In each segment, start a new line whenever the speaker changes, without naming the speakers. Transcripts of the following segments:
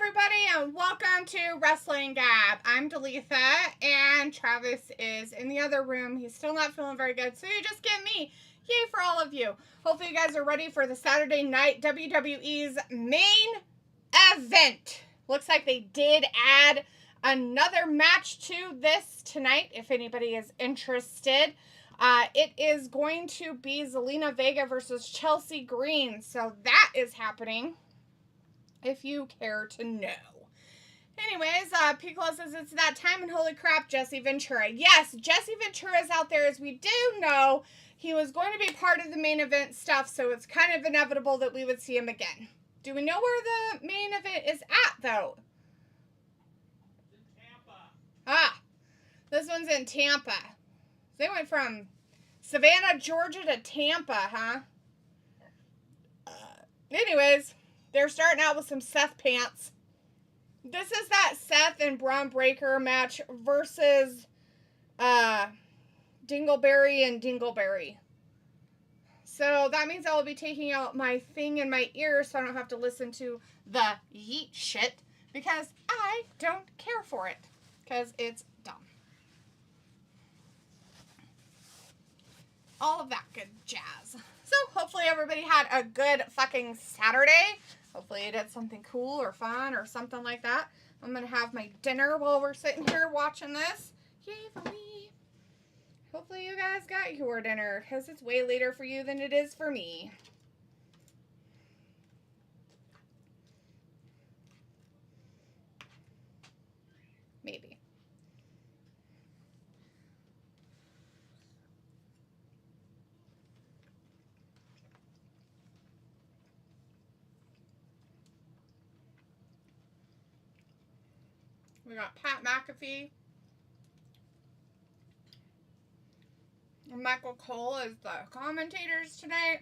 everybody, and welcome to Wrestling Gab. I'm Dalitha, and Travis is in the other room. He's still not feeling very good, so you just get me. Yay for all of you. Hopefully you guys are ready for the Saturday night WWE's main event. Looks like they did add another match to this tonight, if anybody is interested. It is going to be Zelina Vega versus Chelsea Green, so that is happening, if you care to know. Anyways, Piccolo says it's that time, and holy crap, Jesse Ventura. Yes, Jesse Ventura is out there. As we do know, he was going to be part of the main event stuff, so it's kind of inevitable that we would see him again. Do we know where the main event is at, though?
It's in Tampa.
Ah, this one's in Tampa. They went from Savannah, Georgia to Tampa, huh? Anyways, they're starting out with some Seth pants. This is that Seth and Bron Breakker match versus Dingleberry and Dingleberry. So that means I will be taking out my thing in my ear so I don't have to listen to the yeet shit, because I don't care for it, because it's dumb. All of that good jazz. So hopefully everybody had a good fucking Saturday. Hopefully you did something cool or fun or something like that. I'm going to have my dinner while we're sitting here watching this. Yay for me. Hopefully you guys got your dinner, because it's way later for you than it is for me. Maybe. We got Pat McAfee. And Michael Cole as the commentators tonight.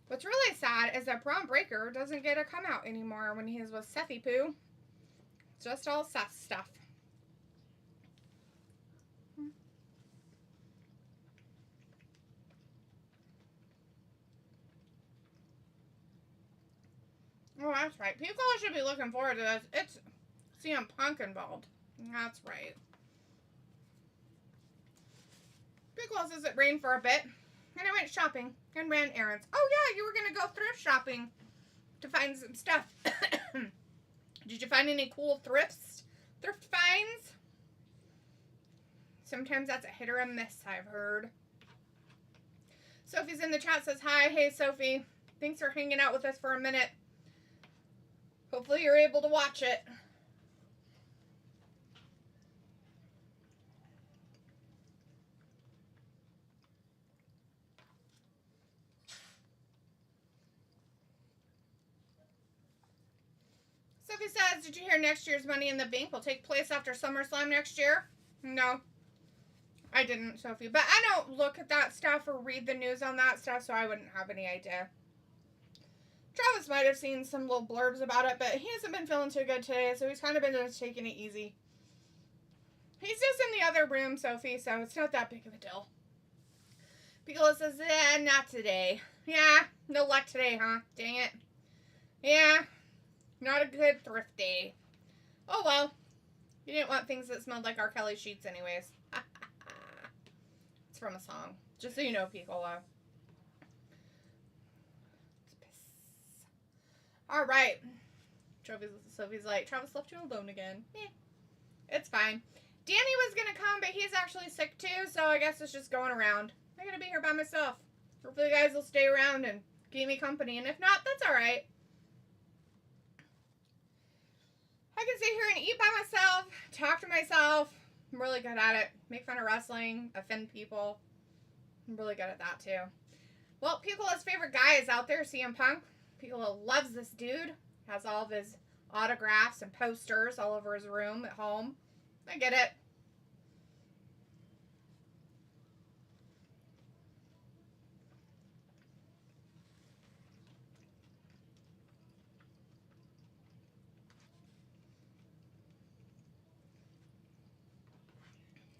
What's really sad is that Bron Breakker doesn't get a come out anymore when he's with Sethy Poo. Just all Seth stuff. Oh, that's right. People should be looking forward to this. It's CM Punk involved. That's right. Piccolo says it rained for a bit, and I went shopping and ran errands. Oh yeah, you were going to go thrift shopping to find some stuff. Did you find any cool thrift finds? Sometimes that's a hit or a miss, I've heard. Sophie's in the chat, says hi. Hey Sophie, thanks for hanging out with us for a minute. Hopefully you're able to watch it. Sophie says, did you hear next year's Money in the Bank will take place after SummerSlam next year? No, I didn't, Sophie. But I don't look at that stuff or read the news on that stuff, so I wouldn't have any idea. Travis might have seen some little blurbs about it, but he hasn't been feeling too good today, so he's kind of been just taking it easy. He's just in the other room, Sophie, so it's not that big of a deal. Piccolo says, not today. Yeah, no luck today, huh? Dang it. Yeah, not a good thrift day. Oh, well. You didn't want things that smelled like R. Kelly sheets anyways. It's from a song. Just so you know, Piccolo. All right. Sophie's like, Travis left you alone again. It's fine. Danny was going to come, but he's actually sick too, so I guess it's just going around. I'm going to be here by myself. Hopefully you guys will stay around and keep me company, and if not, that's all right. I can sit here and eat by myself, talk to myself. I'm really good at it. Make fun of wrestling, offend people. I'm really good at that too. Well, Piccolo's favorite guy is out there, CM Punk. Piccolo loves this dude. Has all of his autographs and posters all over his room at home. I get it.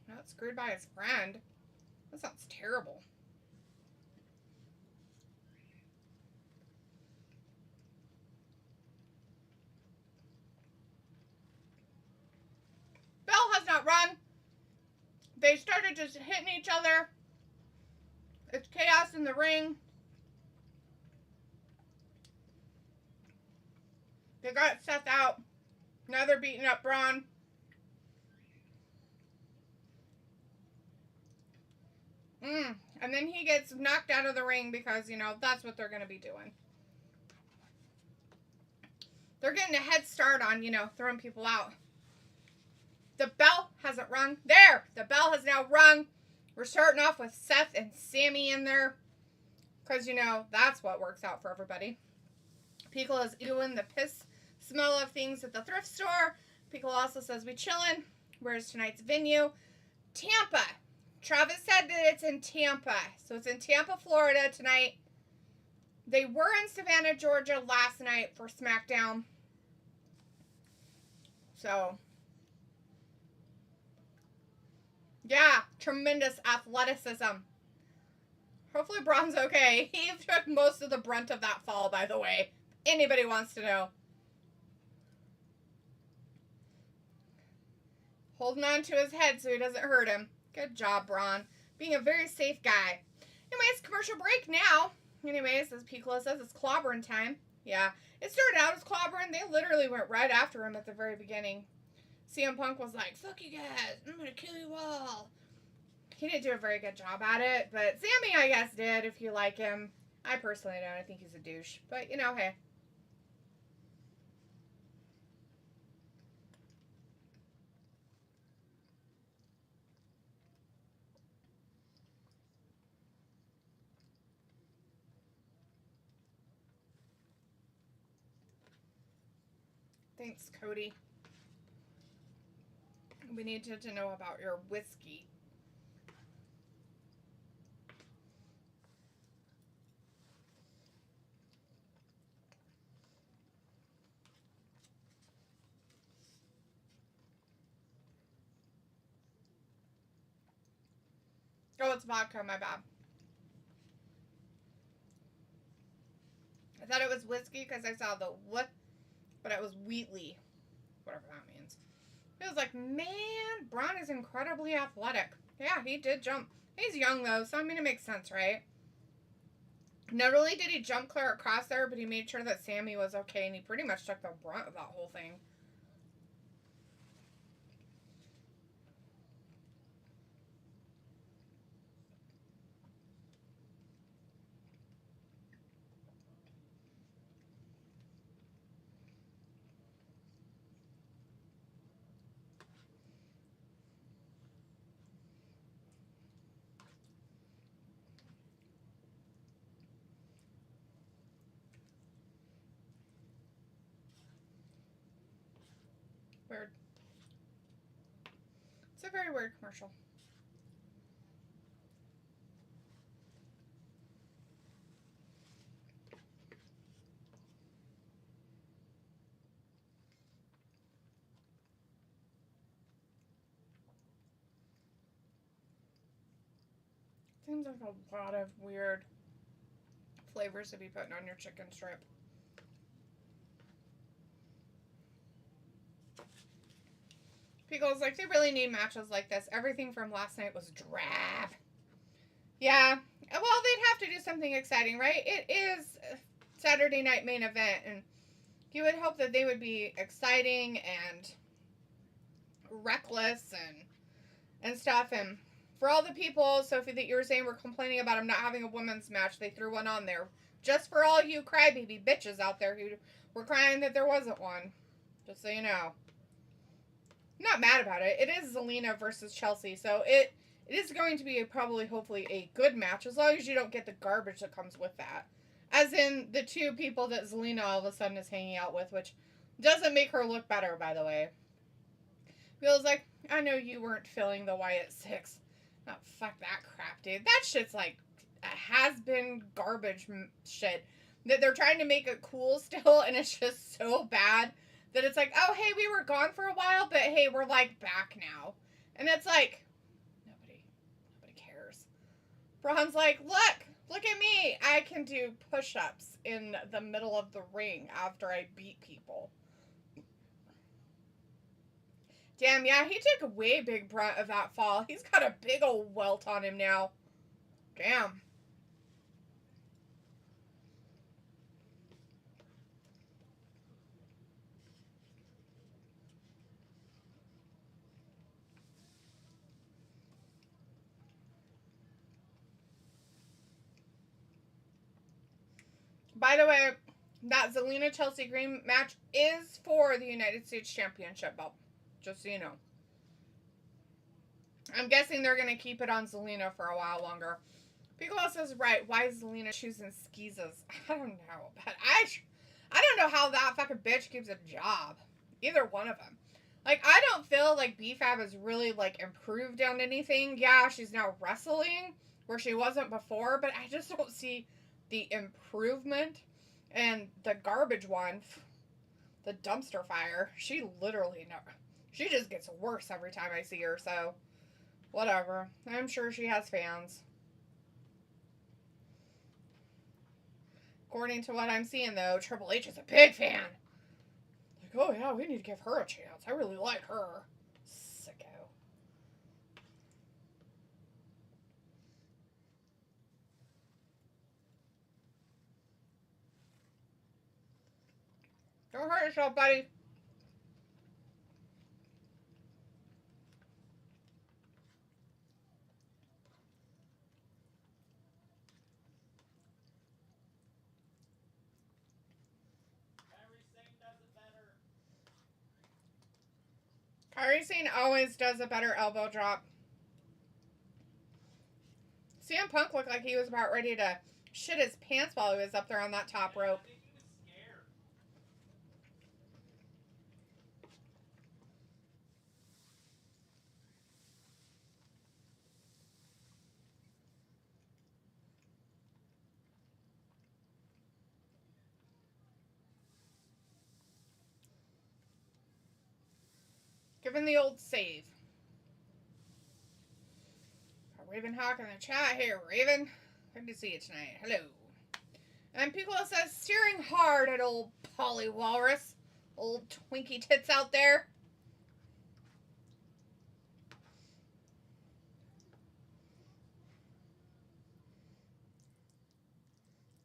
Not screwed by his friend. That sounds terrible. They started just hitting each other. It's chaos in the ring. They got Seth out. Now they're beating up Bron. And then he gets knocked out of the ring because, you know, that's what they're going to be doing. They're getting a head start on, you know, throwing people out. The bell hasn't rung. There! The bell has now rung. We're starting off with Seth and Sami in there. Because, you know, that's what works out for everybody. Piccolo is doing the piss smell of things at the thrift store. Piccolo also says, we chillin'. Where's tonight's venue? Tampa. Travis said that it's in Tampa. So it's in Tampa, Florida tonight. They were in Savannah, Georgia last night for SmackDown. So, yeah, tremendous athleticism. Hopefully Bron's okay. He took most of the brunt of that fall, by the way. Anybody wants to know. Holding on to his head so he doesn't hurt him. Good job, Bron. Being a very safe guy. Anyways, commercial break now. Anyways, as Piccolo says, it's clobbering time. Yeah, it started out as clobbering. They literally went right after him at the very beginning. CM Punk was like, fuck you guys. I'm going to kill you all. He didn't do a very good job at it, but Sami, I guess, did, if you like him. I personally don't. I think he's a douche. But, you know, hey. Thanks, Cody. We needed to know about your whiskey. Oh, it's vodka, my bad. I thought it was whiskey because I saw the what, but it was Wheatley. Whatever that means. It was like, man, Bron is incredibly athletic. Yeah, he did jump. He's young, though, so I mean, it makes sense, right? Not only did he jump clear across there, but he made sure that Sami was okay, and he pretty much took the brunt of that whole thing. Weird. It's a very weird commercial. Seems like a lot of weird flavors to be putting on your chicken strip. Pickles, like, they really need matches like this. Everything from last night was drab. Yeah. Well, they'd have to do something exciting, right? It is Saturday night main event, and you would hope that they would be exciting and reckless and stuff. And for all the people, Sophie, that you were saying were complaining about them not having a women's match, they threw one on there. Just for all you crybaby bitches out there who were crying that there wasn't one. Just so you know. I'm not mad about it. It is Zelina versus Chelsea, so it is going to be probably, hopefully, a good match, as long as you don't get the garbage that comes with that. As in, the two people that Zelina all of a sudden is hanging out with, which doesn't make her look better, by the way. Feels like, I know you weren't feeling the Wyatt 6. Oh, fuck that crap, dude. That shit's like a has-been garbage shit. That they're trying to make it cool still, and it's just so bad that it's like, oh, hey, we were gone for a while, but hey, we're like back now. And it's like, nobody cares. Bron's like, look at me. I can do push-ups in the middle of the ring after I beat people. Damn, yeah, he took a way big brunt of that fall. He's got a big old welt on him now. Damn. By the way, that Zelina Chelsea Green match is for the United States Championship belt. Just so you know. I'm guessing they're going to keep it on Zelina for a while longer. Piccolo says, right, why is Zelina choosing skeezes? I don't know. But I don't know how that fucking bitch keeps a job. Either one of them. Like, I don't feel like BFAB has really, like, improved on anything. Yeah, she's now wrestling where she wasn't before, but I just don't see the improvement. And the garbage one, the dumpster fire, she literally, no, she just gets worse every time I see her, so whatever. I'm sure she has fans. According to what I'm seeing, though, Triple H is a big fan. Like, oh yeah, we need to give her a chance. I really like her. Sicko. Don't hurt yourself, buddy. Kairi Sane always does a better elbow drop. CM Punk looked like he was about ready to shit his pants while he was up there on that top rope.
I think he was scared.
Giving the old save. Raven Hawk in the chat. Hey, Raven. Good to see you tonight. Hello. And Piccolo says, steering hard at old Polly Walrus. Old Twinkie tits out there.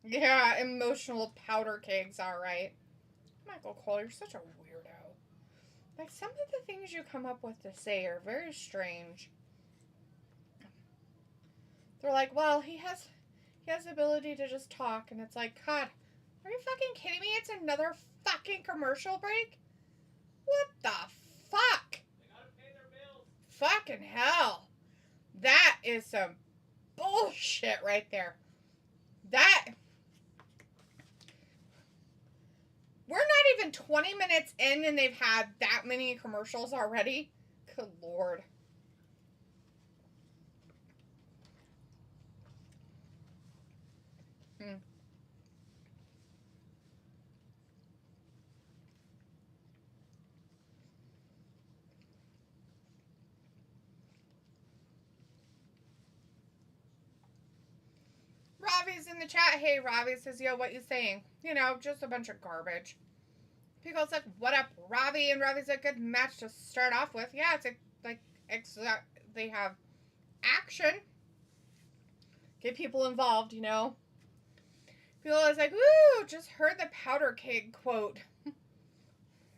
Yeah, emotional powder kegs, alright. Michael Cole, you're such a weirdo. Like, some of the things you come up with to say are very strange. They're like, well, he has the ability to just talk, and it's like, God, are you fucking kidding me? It's another fucking commercial break? What the fuck?
They gotta pay their bills.
Fucking hell. That is some bullshit right there. That... We're not even 20 minutes in and they've had that many commercials already. Good Lord. Ravi's in the chat. Hey, Ravi says, yo, what you saying? You know, just a bunch of garbage. Pico's like, what up, Ravi? And Ravi's a good match to start off with. Yeah, it's they have action. Get people involved, you know. Pico is like, woo, just heard the powder keg quote.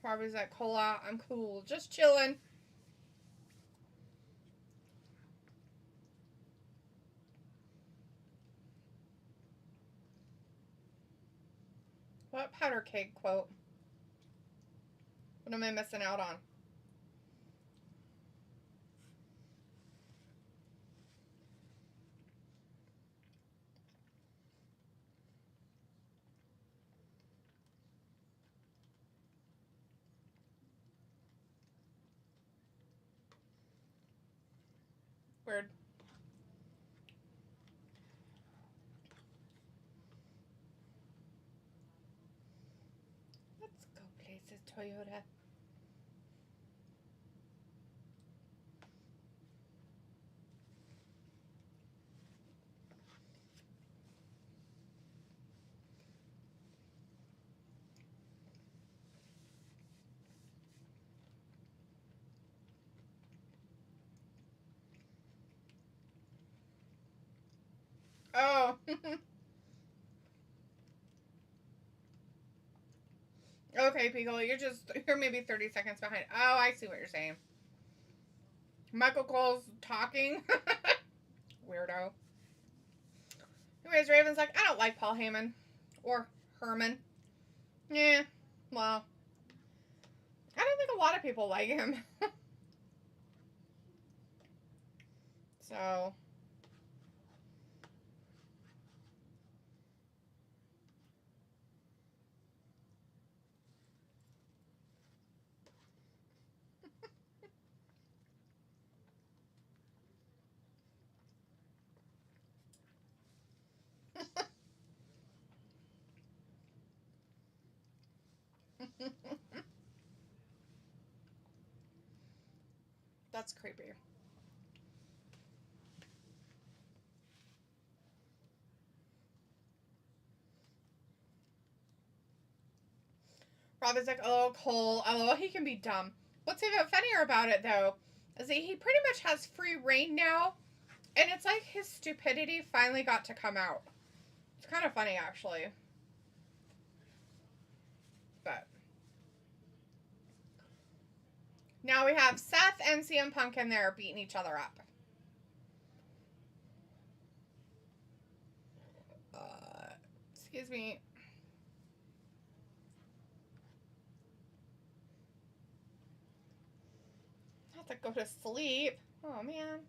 Ravi's like, Cola, I'm cool. Just chilling. What powder keg quote? What am I missing out on? Weird. Let's go places, Toyota. Okay, Pickle, you're maybe 30 seconds behind. Oh, I see what you're saying. Michael Cole's talking. Weirdo. Anyways, Raven's like, I don't like Paul Heyman. Or Herman. Yeah, well, I don't think a lot of people like him. So. That's creepy. Robin's like, oh, Cole. Oh, he can be dumb. What's even funnier about it, though, is that he pretty much has free reign now. And it's like his stupidity finally got to come out. It's kind of funny, actually. But. Now we have Seth and CM Punk in there beating each other up. Excuse me. I have to go to sleep. Oh, man.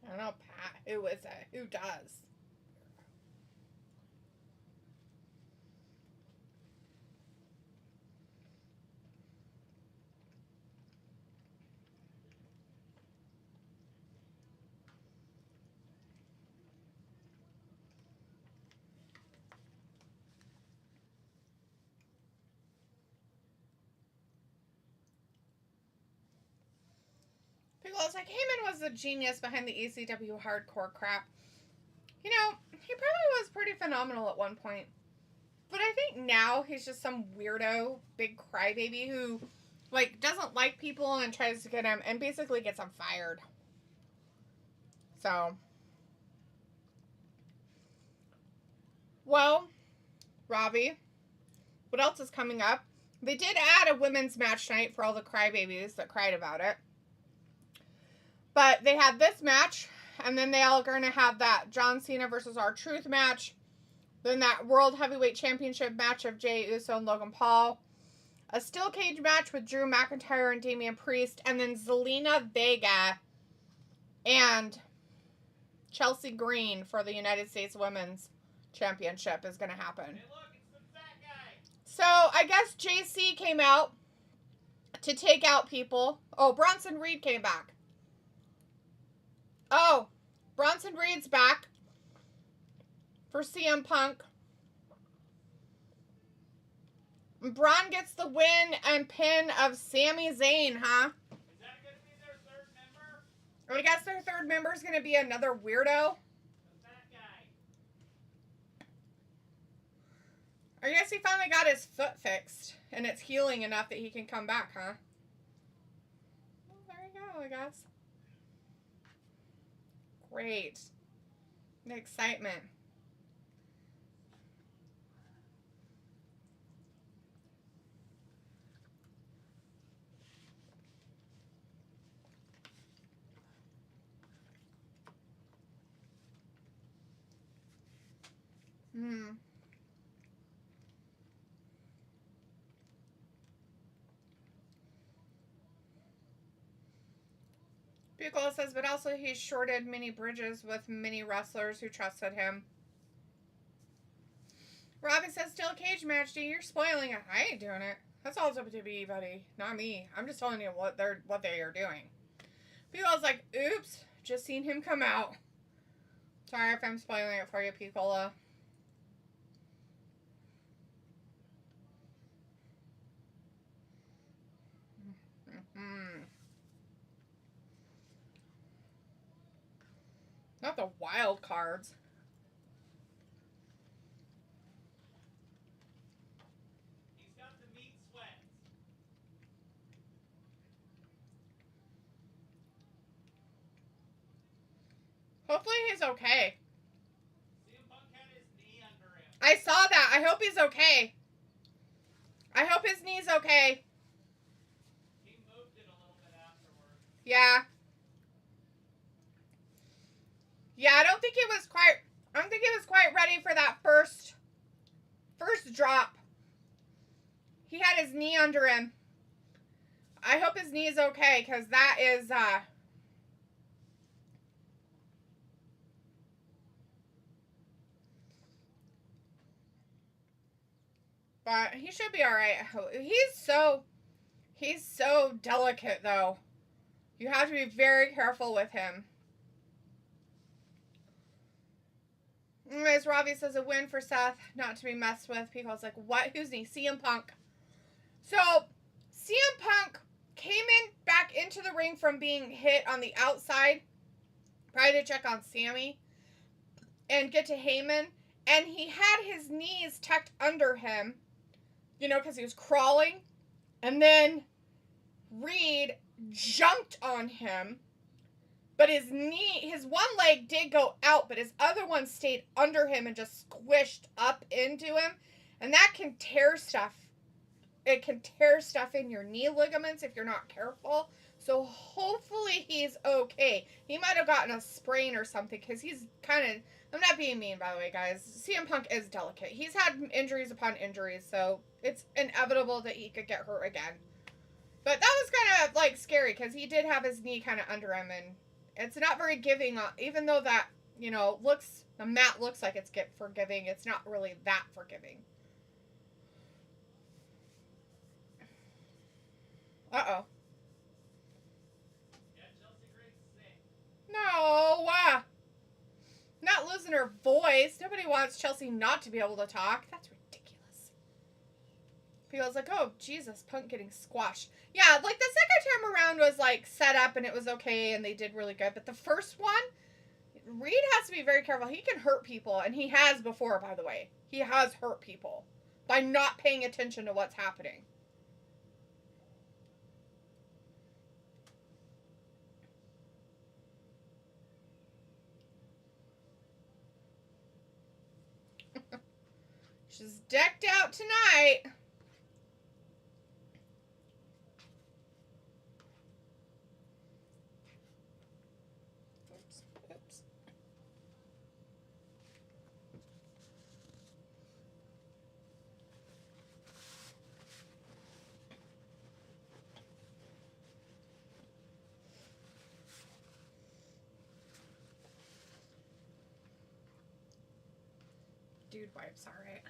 I don't know, Pat. Who is it? Who does? People was like, Heyman was the genius behind the ECW hardcore crap. You know, he probably was pretty phenomenal at one point. But I think now he's just some weirdo, big crybaby who, like, doesn't like people and tries to get him, and basically gets him fired. So. Well, Robbie, what else is coming up? They did add a women's match night for all the crybabies that cried about it. But they had this match, and then they all are going to have that John Cena versus R-Truth match. Then that World Heavyweight Championship match of Jey Uso and Logan Paul. A steel cage match with Drew McIntyre and Damian Priest. And then Zelina, Vega, and Chelsea Green for the United States Women's Championship is going to happen.
Hey, look, it's the fat guy.
So, I guess JC came out to take out people. Oh, Bronson Reed came back. Oh, Bronson Reed's back for CM Punk. Bron gets the win and pin of Sami Zayn, huh?
Is that going to be their third member?
I guess their third member is going to be another weirdo.
The fat guy.
I guess he finally got his foot fixed, and it's healing enough that he can come back, huh? Well, there you go, I guess. Great. The excitement. Bugle says, but also he shorted many bridges with many wrestlers who trusted him. Robin says, still a cage match, dude. You're spoiling it. I ain't doing it. That's all up to be, buddy. Not me. I'm just telling you what they are doing. Bugle's like, oops, just seen him come out. Sorry if I'm spoiling it for you, Piccola. Not the wild cards.
He's got the meat sweats.
Hopefully he's okay.
CM Punk had his knee under him.
I saw that. I hope he's okay. I hope his knee's okay.
He moved it a little bit afterwards.
Yeah. Yeah, I don't think he was quite ready for that first drop. He had his knee under him. I hope his knee is okay, because that is but he should be all right. He's so delicate, though. You have to be very careful with him. Anyways, Robbie says a win for Seth, not to be messed with. People's like, what? Who's he? CM Punk. So, CM Punk came in back into the ring from being hit on the outside, probably to check on Sami and get to Heyman, and he had his knees tucked under him, you know, because he was crawling, and then Reed jumped on him, but his one leg did go out, but his other one stayed under him and just squished up into him, and that can tear stuff. It can tear stuff in your knee ligaments if you're not careful. So hopefully he's okay. He might have gotten a sprain or something, because he's kind of, I'm not being mean, by the way, guys. CM Punk is delicate. He's had injuries upon injuries, so it's inevitable that he could get hurt again. But that was kind of, like, scary, because he did have his knee kind of under him, and it's not very giving, even though that, you know, the mat looks like it's forgiving, it's not really that forgiving. Uh-oh.
Yeah, Chelsea Gray's sick.
No! Not losing her voice. Nobody wants Chelsea not to be able to talk. That's ridiculous. People's like, oh, Jesus, Punk getting squashed. Yeah, like, the second time around was, like, set up and it was okay and they did really good. But the first one, Reed has to be very careful. He can hurt people, and he has before, by the way. He has hurt people by not paying attention to what's happening. She's decked out tonight. Oops. Dude wipes, alright.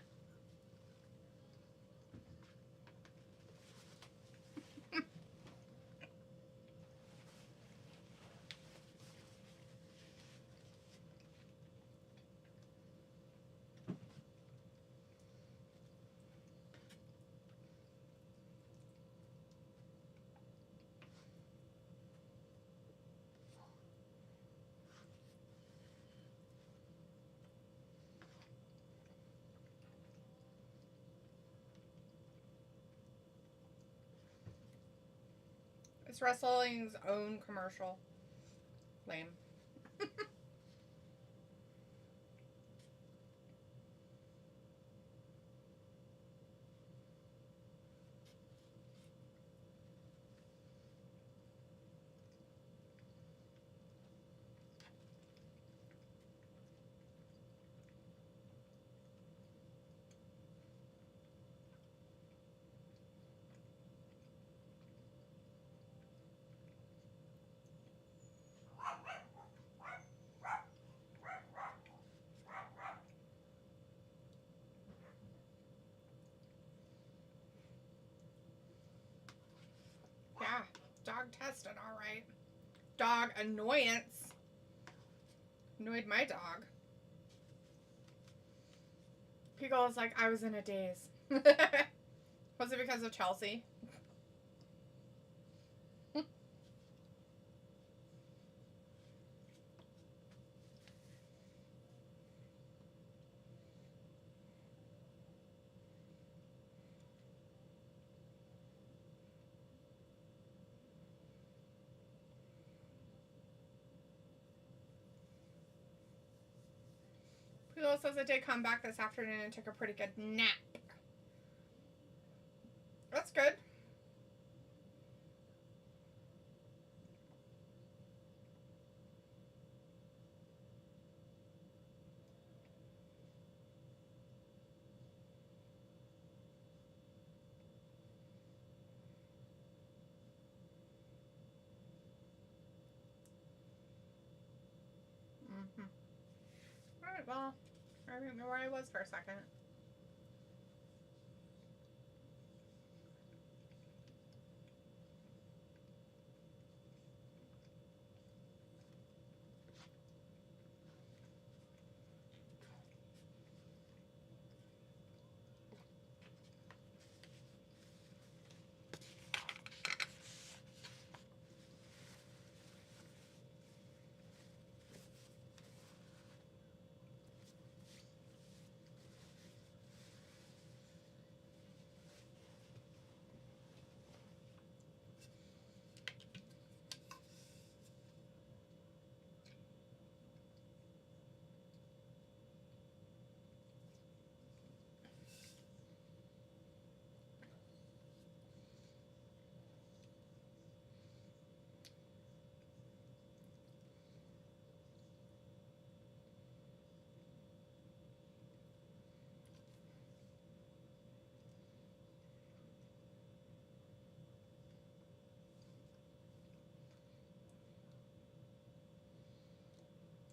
It's wrestling's own commercial. Lame. Yeah, dog tested, alright. Dog annoyance. Annoyed my dog. Pico was like, I was in a daze. Was it because of Chelsea? Philo says I did come back this afternoon and took a pretty good nap. That's good. Alright, well, I don't know where I was for a second.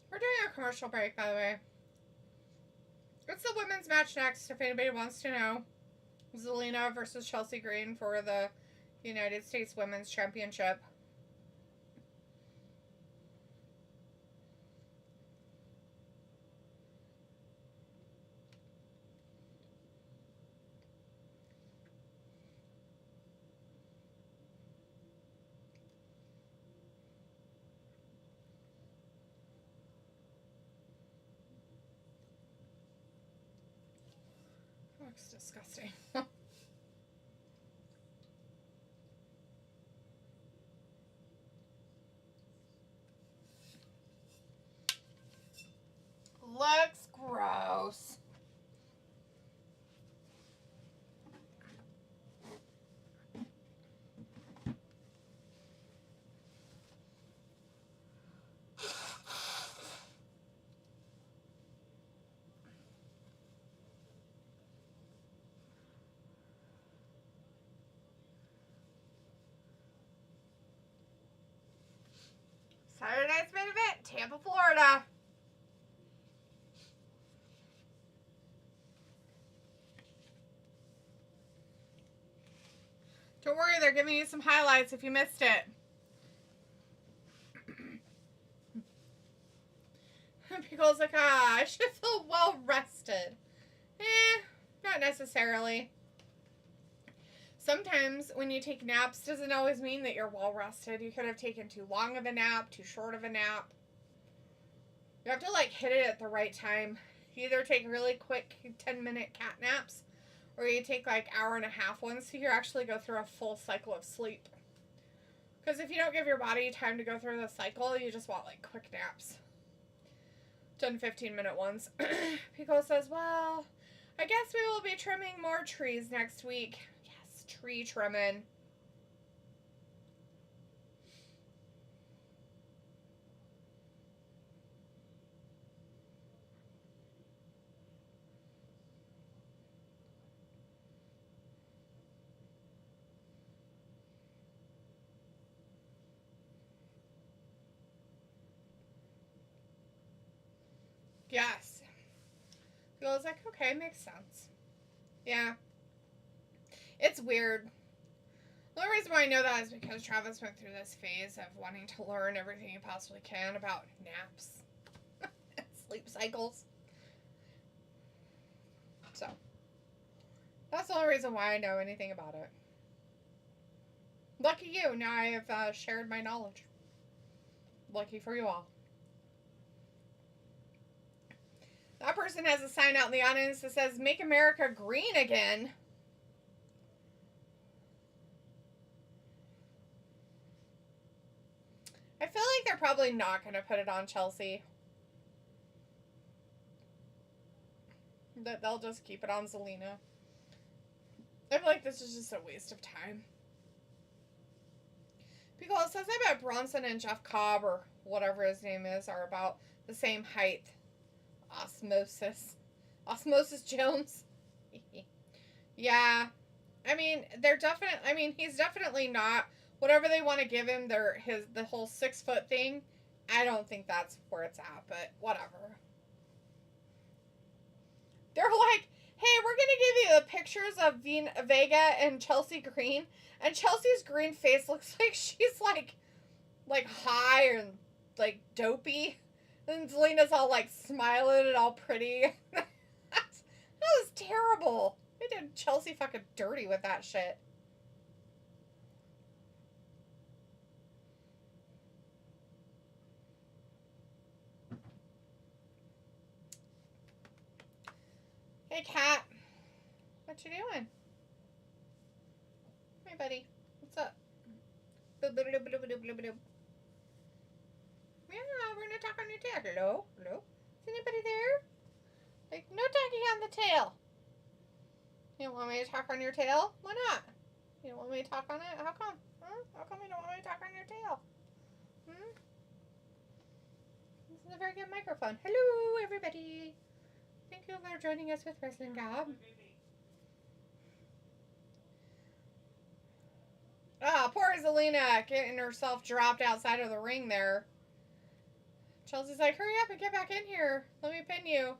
We're doing a commercial break, by the way. It's the women's match next, if anybody wants to know. Zelina versus Chelsea Green for the United States Women's Championship. Looks disgusting. Looks gross. Saturday night's main event, Tampa, Florida. Don't worry, they're giving you some highlights if you missed it. Pickle's like, I should feel well rested. Not necessarily. Sometimes when you take naps, doesn't always mean that you're well rested. You could have taken too long of a nap, too short of a nap. You have to like hit it at the right time. You either take really quick 10-minute cat naps, or you take like hour-and-a-half ones so you actually go through a full cycle of sleep. Because if you don't give your body time to go through the cycle, you just want like quick naps. 10, 15-minute ones. Pico says, well, I guess we will be trimming more trees next week. Yes, tree trimming. Yes. Pico's like, okay, makes sense. Yeah. It's weird. The only reason why I know that is because Travis went through this phase of wanting to learn everything he possibly can about naps and sleep cycles. So, that's the only reason why I know anything about it. Lucky you. Now I have shared my knowledge. Lucky for you all. That person has a sign out in the audience that says, "Make America Green Again." I feel like they're probably not going to put it on Chelsea. that they'll just keep it on Zelina. I feel like this is just a waste of time. Because it says that Bronson and Jeff Cobb, or whatever his name is, are about the same height. Osmosis Jones. Yeah. I mean, he's definitely not. Whatever they want to give him, the whole 6 foot thing, I don't think that's where it's at, but whatever. They're like, hey, we're going to give you the pictures of Vega and Chelsea Green. And Chelsea's green face looks like she's like high and like dopey. And Zelina's all like smiling and all pretty. That was terrible. They did Chelsea fucking dirty with that shit. Hey, cat. What you doing? Hey, buddy. What's up? Yeah, we're gonna talk on your tail. Hello? Hello? Is anybody there? Like, no talking on the tail. You don't want me to talk on your tail? Why not? You don't want me to talk on it? How come? Huh? How come you don't want me to talk on your tail? This is a very good microphone. Hello, everybody. Thank you for joining us with Wrestling Gob. Ah, poor Zelina getting herself dropped outside of the ring there. Chelsea's like, hurry up and get back in here. Let me pin you.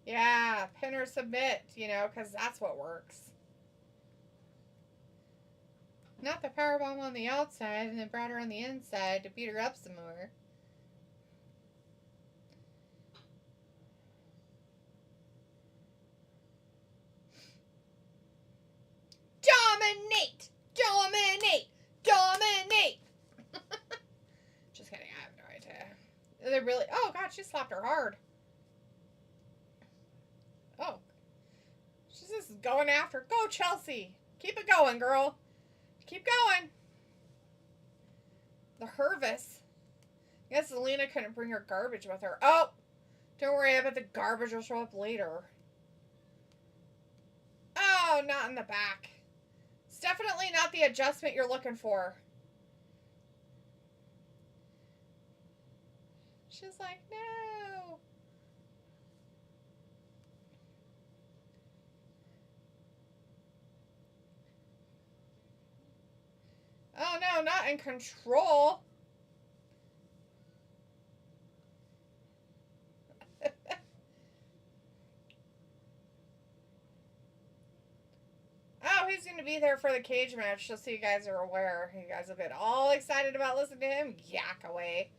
Yeah, pin or submit, because that's what works. Not the powerbomb on the outside and then brought her on the inside to beat her up some more. Dominate! Dominate! Dominate! Just kidding, I have no idea. They really... Oh, God, she slapped her hard. Oh. She's just going after... Go, Chelsea! Keep it going, girl. Keep going. The Hervis. I guess Zelina couldn't bring her garbage with her. Oh! Don't worry, I bet the garbage will show up later. Oh, not in the back. It's definitely not the adjustment you're looking for. She's like, no. Oh, no, not in control. Oh, he's going to be there for the cage match, just so you guys are aware. You guys have been all excited about listening to him yak away.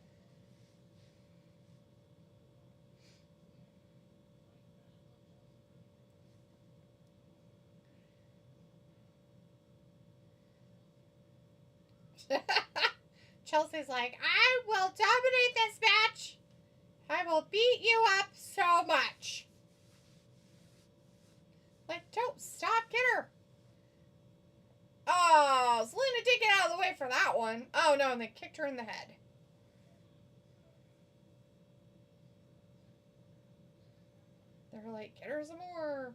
Chelsea's like, I will dominate this match. I will beat you up so much. Like, don't stop, get her. Oh, Zelina did get out of the way for that one. Oh, no, and they kicked her in the head. They're like, get her some more.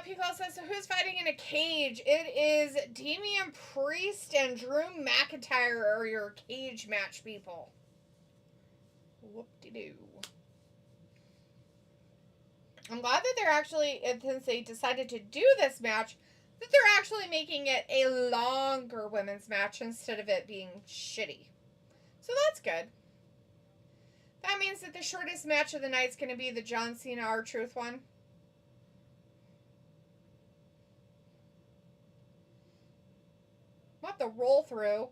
Pico says, so who's fighting in a cage? It is Damian Priest and Drew McIntyre are your cage match people. Whoop-de-doo. I'm glad that they're actually, since they decided to do this match, that they're actually making it a longer women's match instead of it being shitty. So that's good. That means that the shortest match of the night is going to be the John Cena R-Truth one. Not the roll through.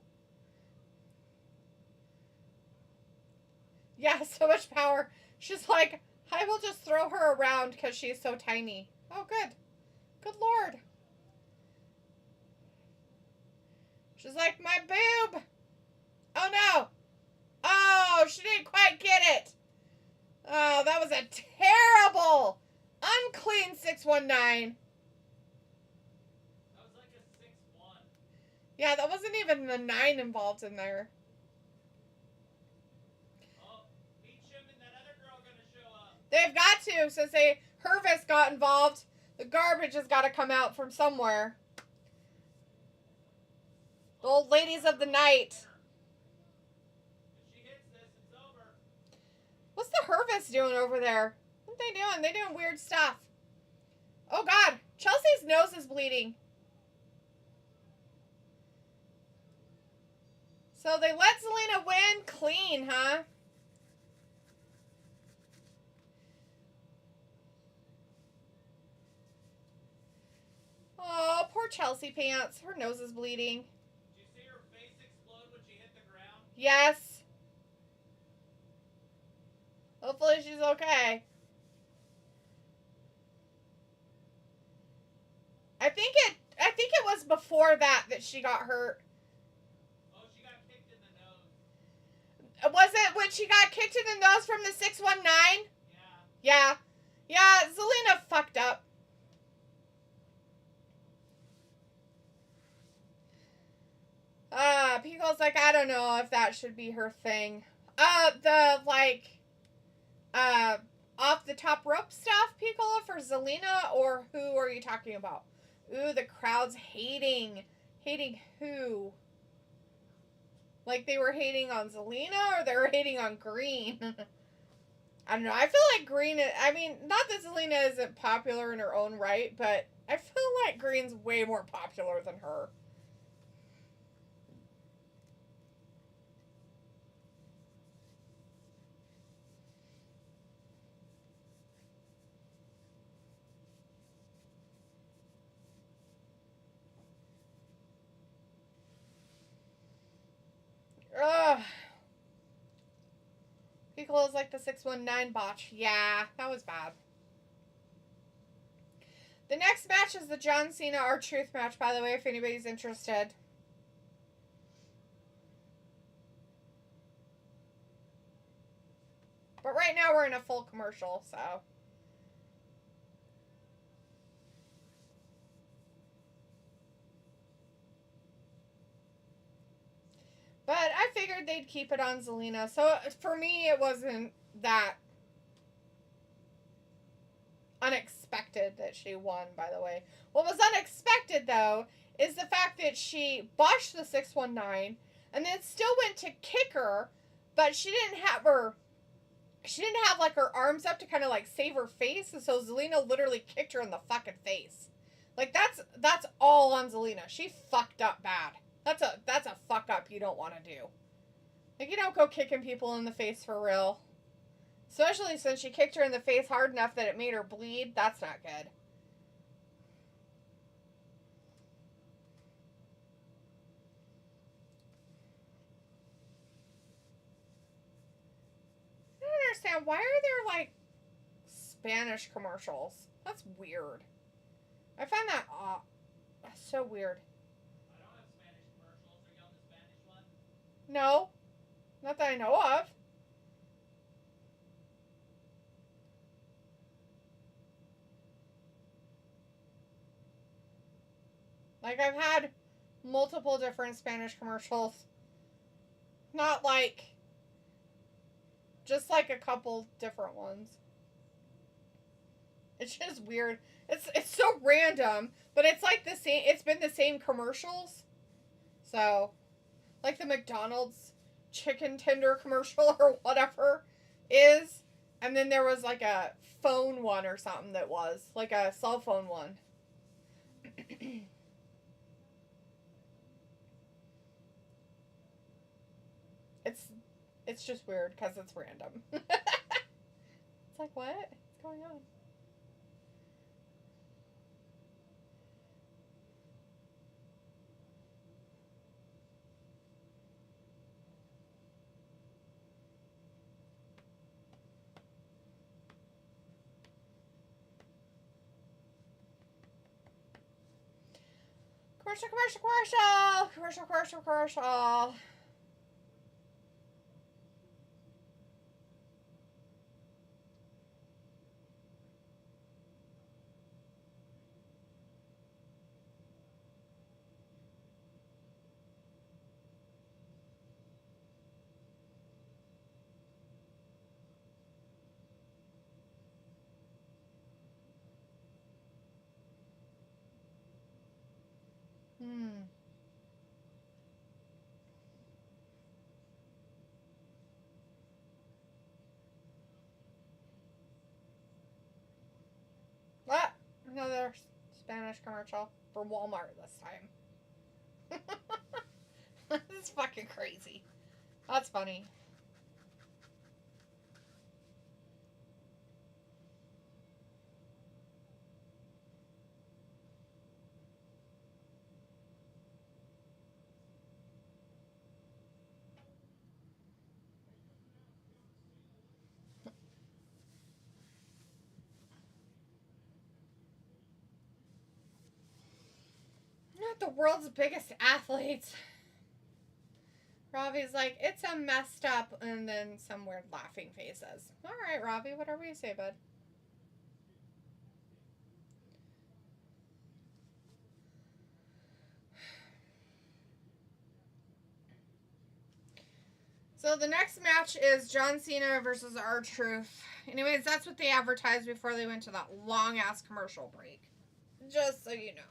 Yeah, so much power. She's like, I will just throw her around because she's so tiny. Oh, good. Good Lord. She's like, my boob. Oh, no. Oh, she didn't quite get it. Oh, that was a terrible, unclean 619.
That was like a 6-1.
Yeah, that wasn't even the 9 involved in there.
Oh, Meacham and that other girl gonna show up.
They've got to, since Hervis got involved. The garbage has got to come out from somewhere. The old ladies of the night.
If she hits this, it's over.
What's the Hervis doing over there? What are they doing? They're doing weird stuff. Oh, God. Chelsea's nose is bleeding. So they let Zelina win clean, huh? Oh, poor Chelsea Pants. Her nose is bleeding.
Did you see her face explode when she hit the ground?
Yes. Hopefully she's okay. I think it was before that she got hurt.
Oh, she got kicked in the nose.
Was it when she got kicked in the nose from the 619?
Yeah.
Yeah, Zelina fucked up. Pico's like, I don't know if that should be her thing. Off the top rope stuff, Picola, for Zelina, or who are you talking about? Ooh, the crowd's hating. Hating who? Like they were hating on Zelina, or they were hating on Green? I don't know. I feel like Green, I mean, not that Zelina isn't popular in her own right, but I feel like Green's way more popular than her. Ugh. Piccolo's like the 619 botch. Yeah, that was bad. The next match is the John Cena R-Truth match, by the way, if anybody's interested. But right now we're in a full commercial, so. But I figured they'd keep it on Zelina. So for me, it wasn't that unexpected that she won, by the way. What was unexpected, though, is the fact that she botched the 619 and then still went to kick her, but she didn't have like her arms up to kind of like save her face, and so Zelina literally kicked her in the fucking face. Like that's all on Zelina. She fucked up bad. That's a fuck up you don't want to do. Like, you don't go kicking people in the face for real. Especially since she kicked her in the face hard enough that it made her bleed. That's not good. I don't understand. Why are there, like, Spanish commercials? That's weird. I find that so weird.
I don't have Spanish commercials. Are you on the Spanish one?
No. Not that I know of. Like, I've had multiple different Spanish commercials. Not like, just like a couple different ones. It's just weird. It's so random, but it's like the same, it's been the same commercials. So, like the McDonald's chicken tender commercial or whatever is. And then there was like a phone one or something that was, like a cell phone one. It's just weird because it's random. It's like, what? What's going on? Commercial, commercial, commercial! Commercial, commercial, commercial. What? Another Spanish commercial for Walmart this time. This is fucking crazy. That's funny. Not the world's biggest athletes. Ravi's like, it's a messed up, and then some weird laughing faces. All right, Ravi, whatever you say, bud. So the next match is John Cena versus R-Truth. Anyways, that's what they advertised before they went to that long-ass commercial break. Just so you know.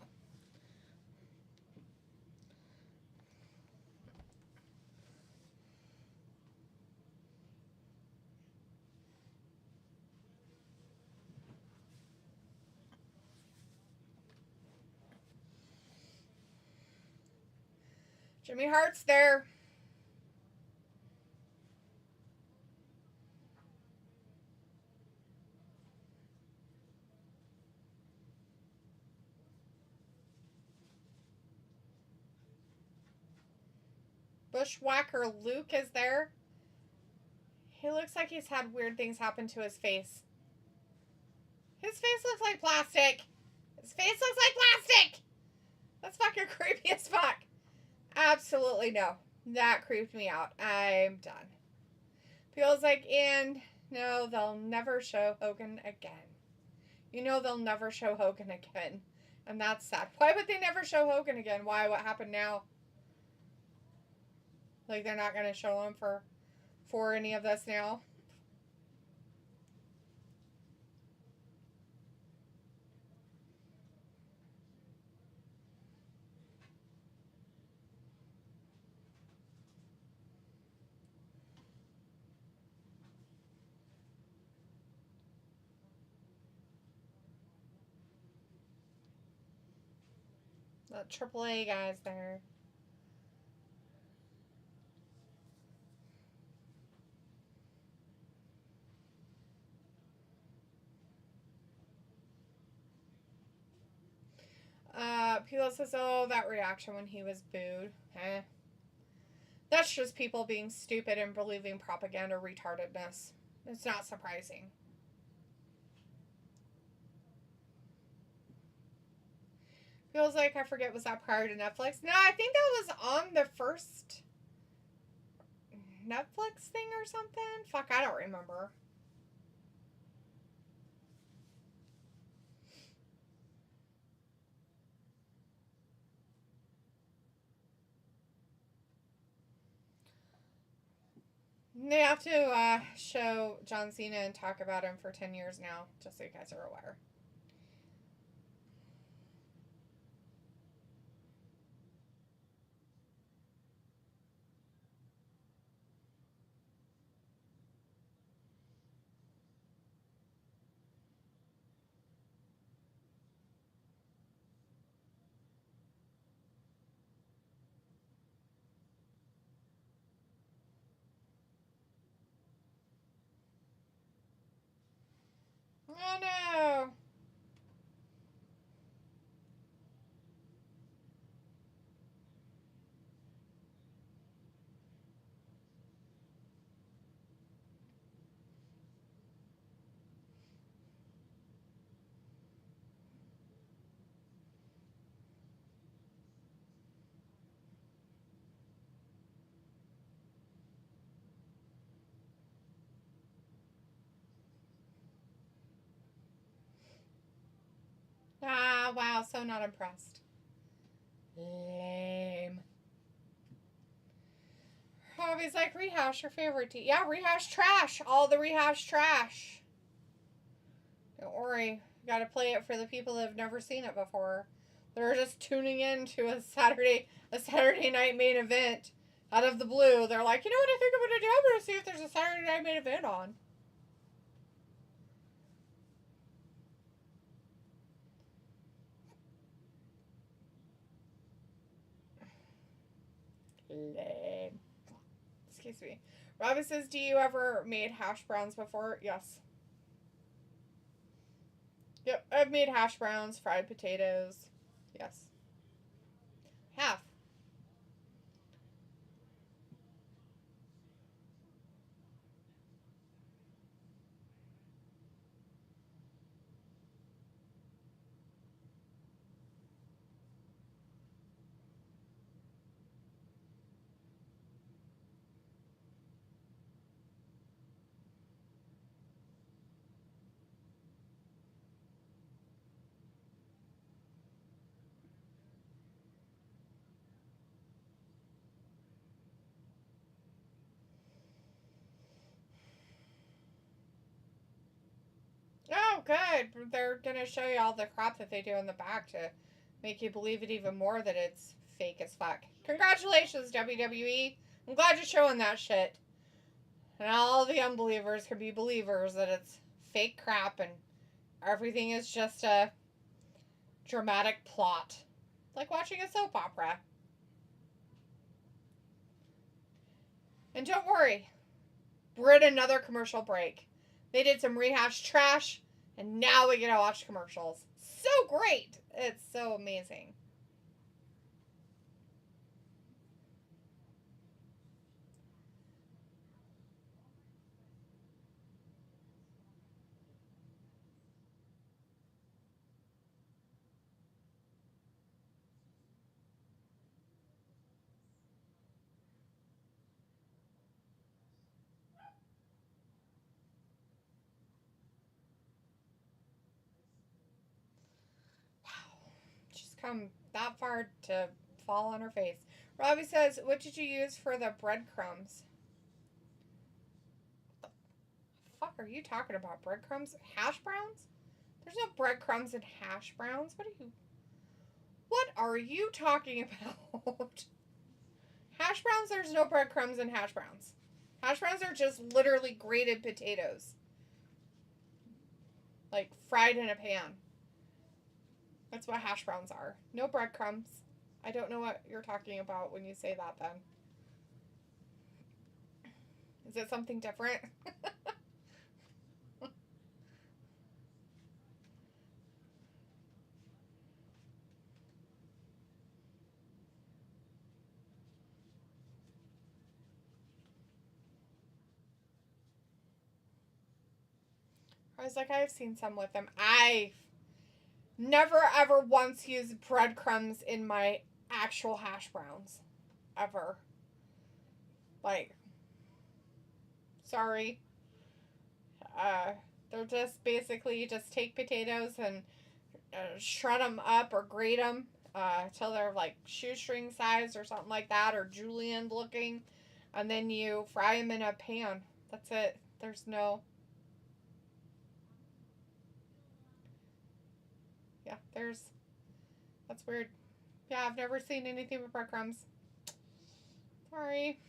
Jimmy Hart's there. Bushwhacker Luke is there. He looks like he's had weird things happen to his face. His face looks like plastic. His face looks like plastic. That's fucking creepy as fuck. Absolutely no. That creeped me out. I'm done. Feels like, and no, they'll never show Hogan again. You know they'll never show Hogan again. And that's sad. Why would they never show Hogan again? Why? What happened now? Like they're not going to show him for any of this now? The AAA guys there. People says, oh, that reaction when he was booed. That's just people being stupid and believing propaganda retardedness. It's not surprising. Feels like, I forget, was that prior to Netflix? No, I think that was on the first Netflix thing or something. Fuck, I don't remember. They have to show John Cena and talk about him for 10 years now, just so you guys are aware. Oh no! Ah, wow, so not impressed. Lame. Hobby's like, rehash your favorite team. Yeah, rehash trash. All the rehash trash. Don't worry. You gotta play it for the people that have never seen it before. They're just tuning in to a Saturday night main event out of the blue. They're like, you know what I think I'm gonna do? I'm gonna see if there's a Saturday night main event on. Lame. Excuse me. Robin says, do you ever made hash browns before? Yes. Yep, I've made hash browns, fried potatoes. Yes. Have. Oh, good. They're going to show you all the crap that they do in the back to make you believe it even more that it's fake as fuck. Congratulations, WWE. I'm glad you're showing that shit. And all the unbelievers can be believers that it's fake crap and everything is just a dramatic plot. Like watching a soap opera. And don't worry, we're at another commercial break. They did some rehashed trash, and now we get to watch commercials. So great! It's so amazing. She's come that far to fall on her face. Robbie says, what did you use for the breadcrumbs? What the fuck are you talking about? Breadcrumbs? Hash browns? There's no breadcrumbs in hash browns. What are you talking about? Hash browns, there's no breadcrumbs in hash browns. Hash browns are just literally grated potatoes. Like fried in a pan. That's what hash browns are. No breadcrumbs. I don't know what you're talking about when you say that then. Is it something different? I was like, I've seen some with them. I never ever once used breadcrumbs in my actual hash browns. Ever. Like, sorry. They're just basically just take potatoes and shred them up or grate them till they're like shoestring size or something like that, or julienne looking, and then you fry them in a pan. That's it. There's no... Yeah, that's weird. Yeah, I've never seen anything with breadcrumbs. Sorry.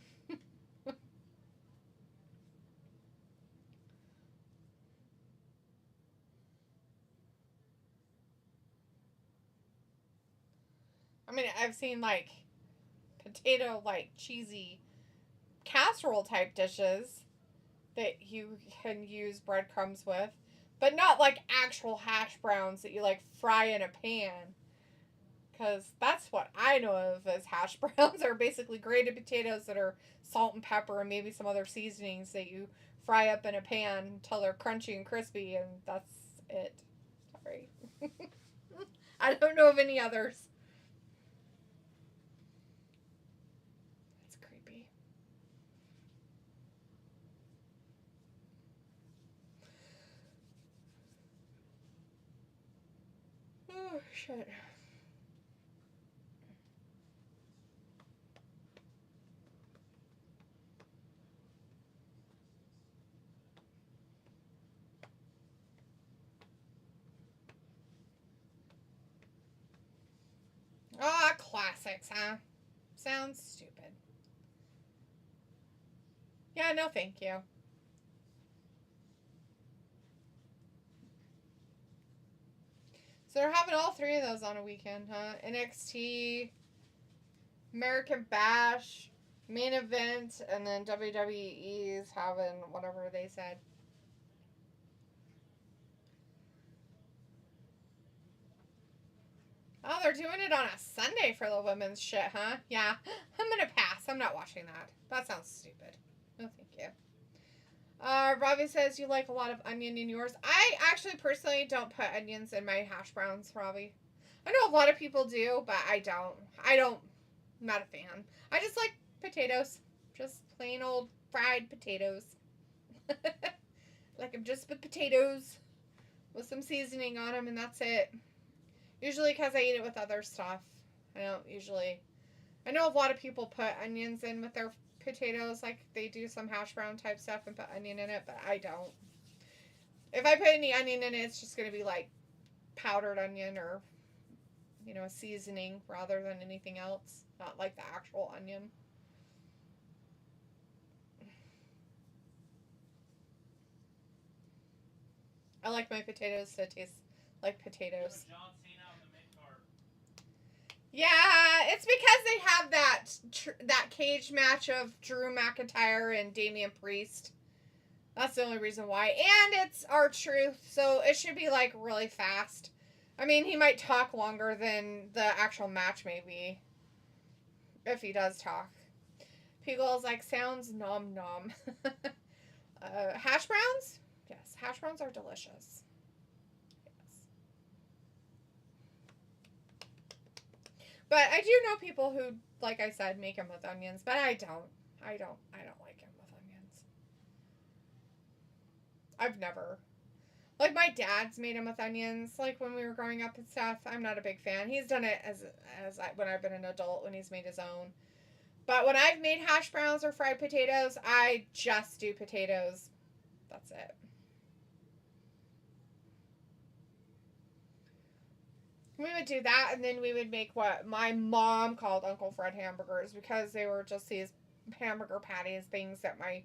I mean, I've seen like potato, like cheesy casserole type dishes that you can use breadcrumbs with, but not like actual hash browns that you like fry in a pan. Because that's what I know of as hash browns, are basically grated potatoes that are salt and pepper and maybe some other seasonings that you fry up in a pan until they're crunchy and crispy, and that's it. Sorry. I don't know of any others. That's creepy. Oh, shit. sounds stupid. Yeah, no thank you. So they're having all three of those on a weekend, huh? NXT, American Bash, main event, and then WWE is having whatever they said. Oh, they're doing it on a Sunday for the women's shit, huh? Yeah, I'm gonna pass. I'm not watching that. That sounds stupid. No, thank you. Robbie says you like a lot of onion in yours. I actually personally don't put onions in my hash browns, Robbie. I know a lot of people do, but I don't. I'm not a fan. I just like potatoes. Just plain old fried potatoes. Like I'm just with potatoes with some seasoning on them, and that's it. Usually because I eat it with other stuff. I don't usually. I know a lot of people put onions in with their potatoes, like they do some hash brown type stuff and put onion in it, but I don't. If I put any onion in it, it's just going to be like powdered onion or, you know, a seasoning rather than anything else. Not like the actual onion. I like my potatoes to taste like potatoes.
John Cena on the mid-card.
Yeah, it's because they have that cage match of Drew McIntyre and Damian Priest. That's the only reason why. And it's R-Truth, so it should be like really fast. I mean, he might talk longer than the actual match, maybe. If he does talk. Piegle's like, sounds nom nom. Hash browns? Yes, hash browns are delicious. Yes. But I do know people who, like I said, make them with onions, but I don't. I don't like them with onions. I've never. Like, my dad's made them with onions, like, when we were growing up and stuff. I'm not a big fan. He's done it when I've been an adult, when he's made his own. But when I've made hash browns or fried potatoes, I just do potatoes. That's it. We would do that, and then we would make what my mom called Uncle Fred hamburgers, because they were just these hamburger patties things that my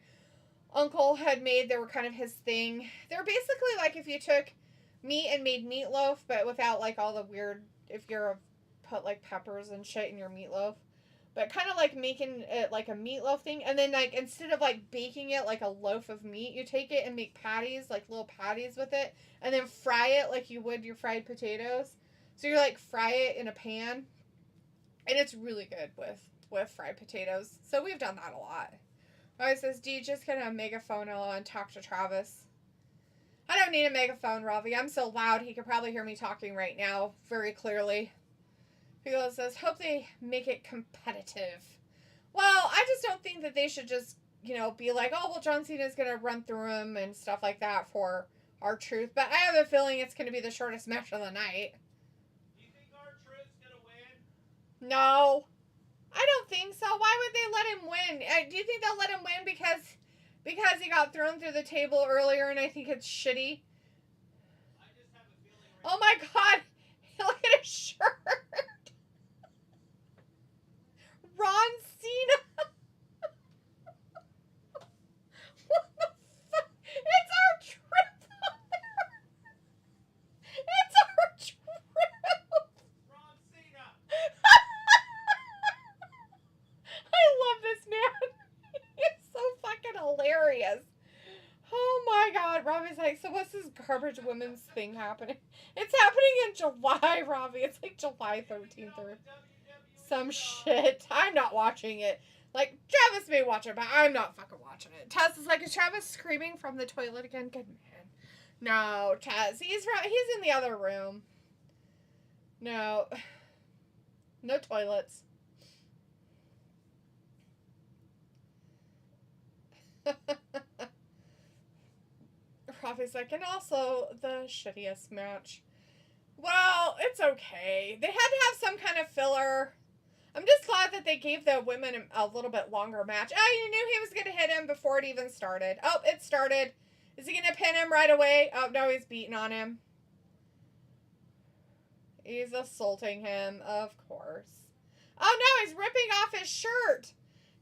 uncle had made. They were kind of his thing. They're basically like if you took meat and made meatloaf, but without like all the weird, if you're put like peppers and shit in your meatloaf. But kind of like making it like a meatloaf thing. And then like instead of like baking it like a loaf of meat, you take it and make patties, like little patties with it. And then fry it like you would your fried potatoes. So you like fry it in a pan. And it's really good with fried potatoes. So we've done that a lot. Robbie says, do you just get a megaphone and talk to Travis? I don't need a megaphone, Robbie. I'm so loud he could probably hear me talking right now very clearly. People says, hope they make it competitive. Well, I just don't think that they should just, you know, be like, oh, well, John Cena's going to run through him and stuff like that for R-Truth. But I have a feeling it's going to be the shortest match of the night.
Do you think R-Truth's gonna win?
No. I don't think so. Why would they let him win? Do you think they'll let him win because he got thrown through the table earlier and I think it's shitty?
I just have a feeling
Oh my god. Look at his shirt. Ron Cena. What the fuck? It's R-Truth on there. It's R-Truth.
Ron Cena!
I love this man. He's so fucking hilarious. Oh my god. Robbie's like, so what's this garbage women's thing happening? It's happening in July, Robbie. It's like July 13th or some shit. I'm not watching it. Like, Travis may watch it, but I'm not fucking watching it. Taz is like, is Travis screaming from the toilet again? Good man. No, Taz. He's in the other room. No. No toilets. Robbie's like, and also the shittiest match. Well, it's okay. They had to have some kind of filler. I'm just glad that they gave the women a little bit longer match. Oh, you knew he was going to hit him before it even started. Oh, it started. Is he going to pin him right away? Oh, no, he's beating on him. He's assaulting him, of course. Oh no, he's ripping off his shirt.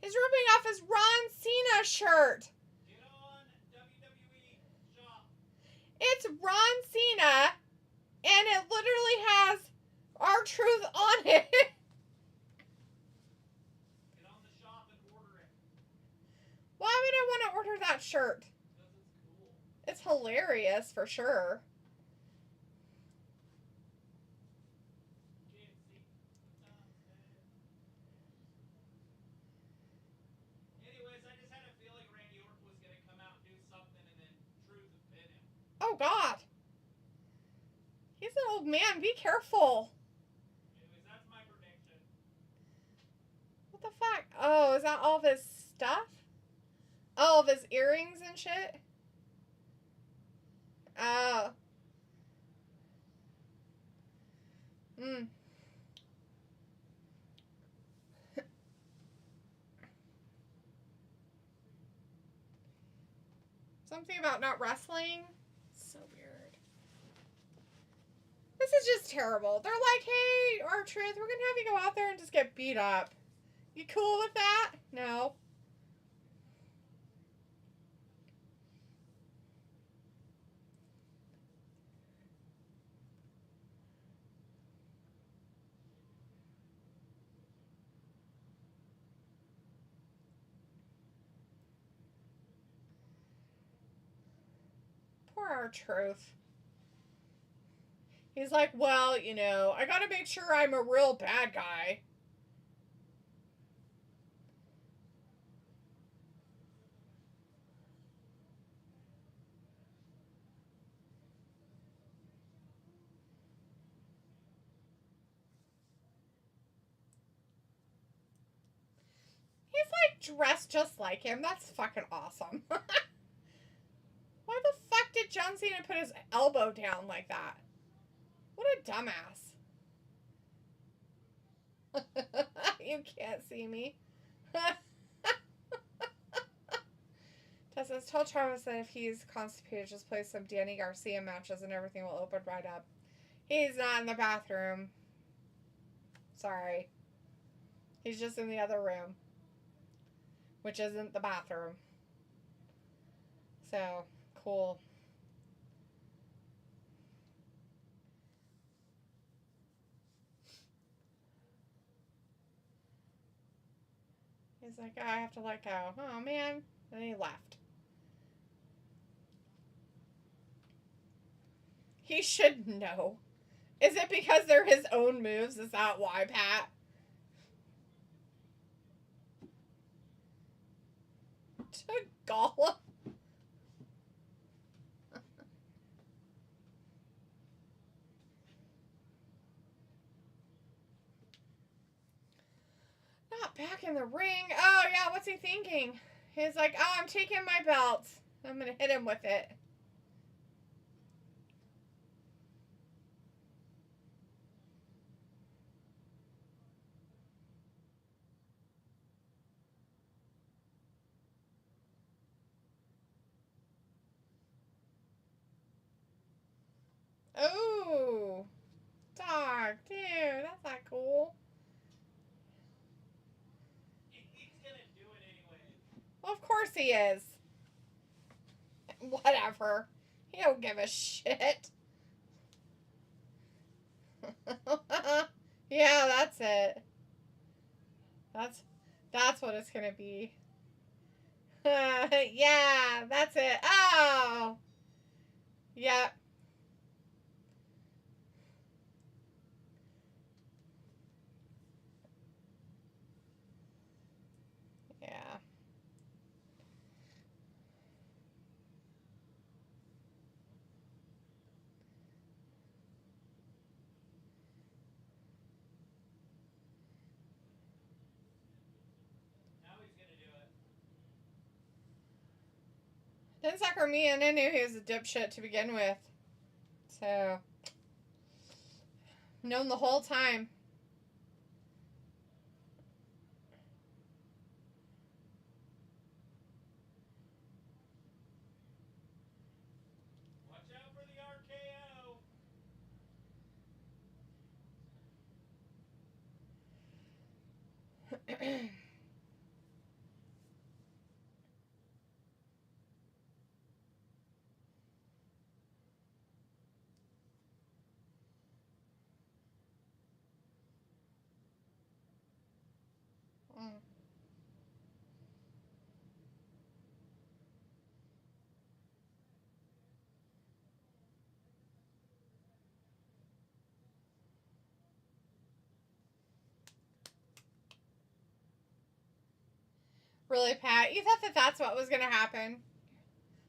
He's ripping off his Ron Cena shirt.
Get on WWE shop.
It's Ron Cena, and it literally has R-Truth on it.
Get on the shop and order it.
Why would I want to order that shirt?
Because it's cool.
It's hilarious for sure.
Can't see. Anyways, I just had a feeling Randy Orton was going to come out and do something and then Truth would pin him.
Oh God. He's an old man. Be careful.
Anyways, that's my prediction.
What the fuck? Oh, is that all of his stuff? All of his earrings and shit? Oh. Hmm. Something about not wrestling? So weird. This is just terrible. They're like, hey, R-Truth, we're going to have you go out there and just get beat up. You cool with that? No. Poor R-Truth. He's like, well, you know, I gotta make sure I'm a real bad guy. He's like dressed just like him. That's fucking awesome. Why the fuck did John Cena put his elbow down like that? What a dumbass. You can't see me. Tessa's told Travis that if he's constipated, just play some Danny Garcia matches and everything will open right up. He's not in the bathroom. Sorry. He's just in the other room. Which isn't the bathroom. So, cool. He's like, oh, I have to let go. Oh, man. And he left. He should know. Is it because they're his own moves? Is that why, Pat? To Gollum. Not back in the ring. Oh, yeah, what's he thinking? He's like, oh, I'm taking my belt. I'm going to hit him with it. Oh, dog, dude, that's not cool.
He's going to do it anyway.
Well, of course he is. Whatever. He don't give a shit. Yeah, that's it. That's what it's gonna be. Yeah, that's it. Oh! Yep. Yeah.
Now he's going to do it.
Didn't sucker me in. I knew he was a dipshit to begin with. So, known the whole time.
Watch out for the RKO.
Really, Pat? You thought that that's what was going to happen?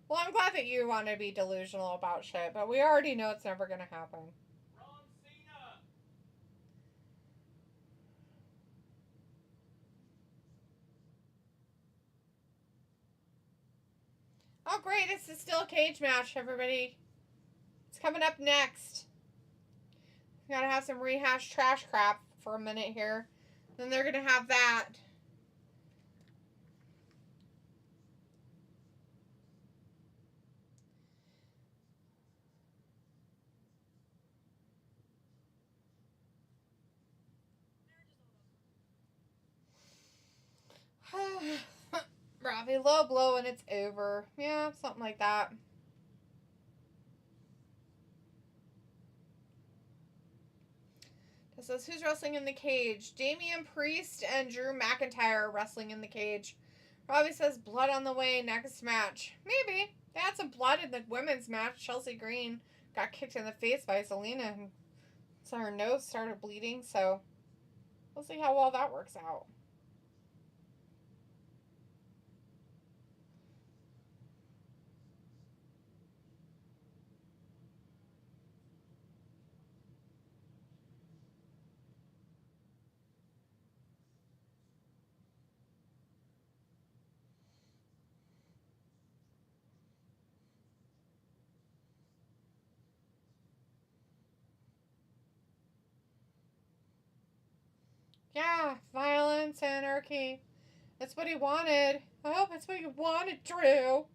Well, I'm glad that you want to be delusional about shit, but we already know it's never going to happen.
Wrong Cena.
Oh, great. It's a steel cage match, everybody. It's coming up next. We gotta have some rehashed trash crap for a minute here. Then they're going to have that. Robbie, low blow and it's over. Yeah, something like that. It says, who's wrestling in the cage? Damian Priest and Drew McIntyre are wrestling in the cage. Robbie says, blood on the way, next match. Maybe. They had some blood in the women's match. Chelsea Green got kicked in the face by Zelina, and so her nose started bleeding, so we'll see how well that works out. Yeah, violence, anarchy. That's what he wanted. I hope that's what you wanted, Drew.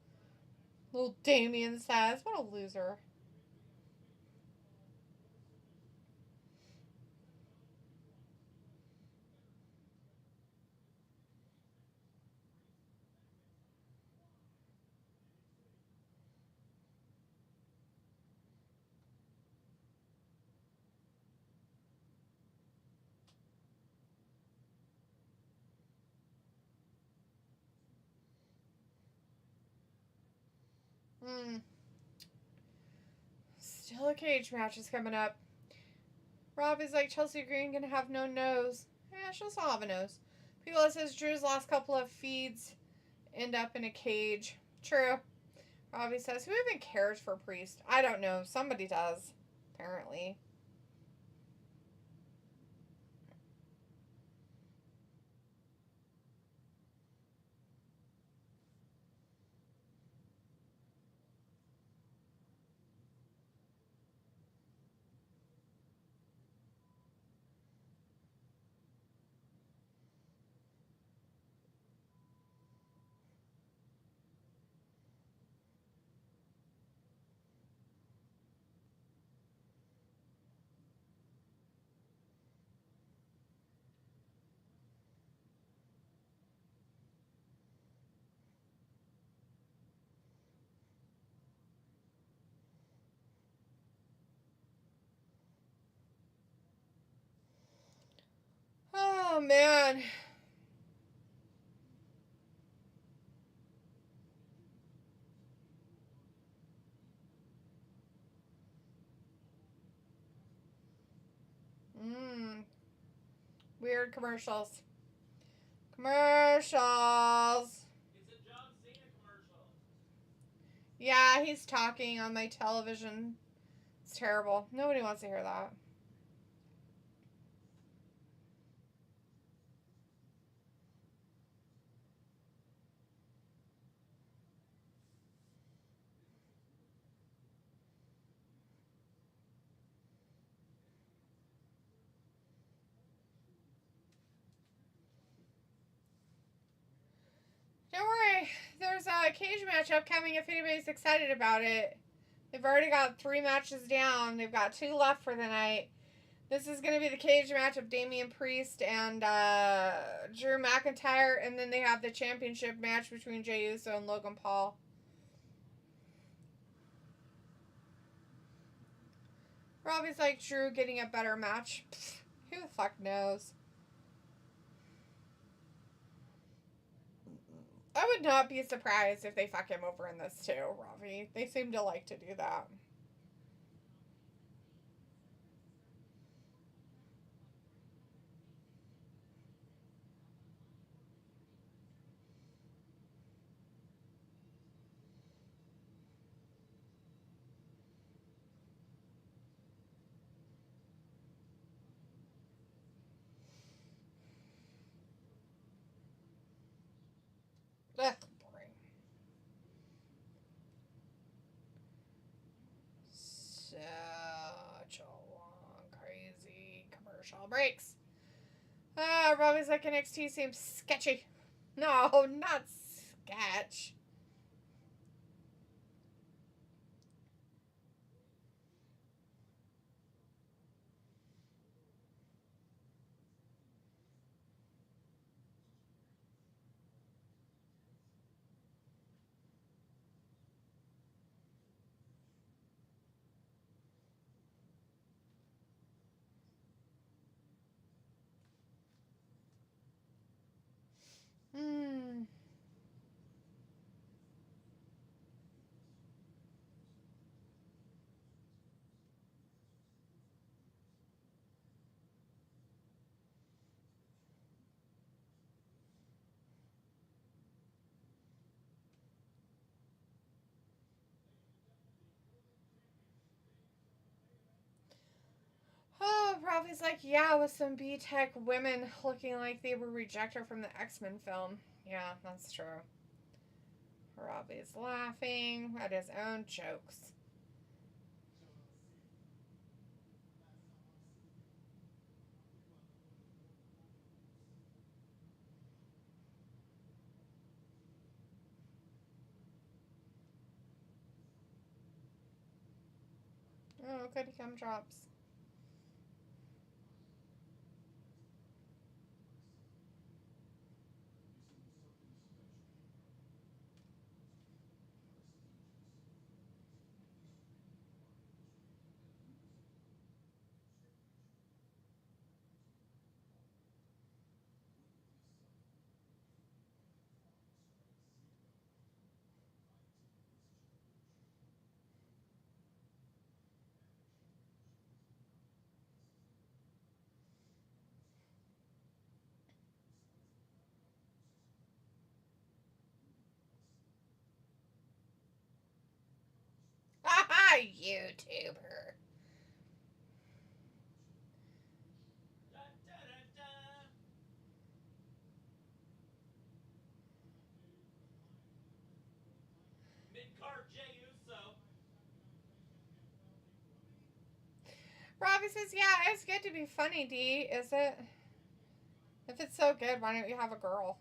Little Damien says. What a loser. Still a cage match is coming up. Robbie's like, Chelsea Green gonna have no nose. Yeah, she'll still have a nose. People says Drew's last couple of feeds end up in a cage. True. Robbie says, who even cares for Priest? I don't know. Somebody does, apparently. Oh, man. Weird commercials. Commercials.
It's a John Cena commercial.
Yeah, he's talking on my television. It's terrible. Nobody wants to hear that. Don't worry. There's a cage match upcoming if anybody's excited about it. They've already got 3 matches down. They've got 2 left for the night. This is going to be the cage match of Damian Priest and Drew McIntyre. And then they have the championship match between Jey Uso and Logan Paul. Robbie's like, Drew getting a better match. Pfft, who the fuck knows? I would not be surprised if they fuck him over in this too, Robbie. They seem to like to do that. Ugh, boring. Such a long, crazy commercial breaks. Robbie's like NXT seems sketchy. No, not sketch. Hmm. Oh, Robbie's like, yeah, with some B-Tech women looking like they were rejected from the X-Men film. Yeah, that's true. Robbie's laughing at his own jokes. Oh, goody gumdrops. Haha, YouTuber.
Da, da, da, da. Mid-card Jey Uso.
Robbie says, yeah, it's good to be funny, D, is it? If it's so good, why don't you have a girl?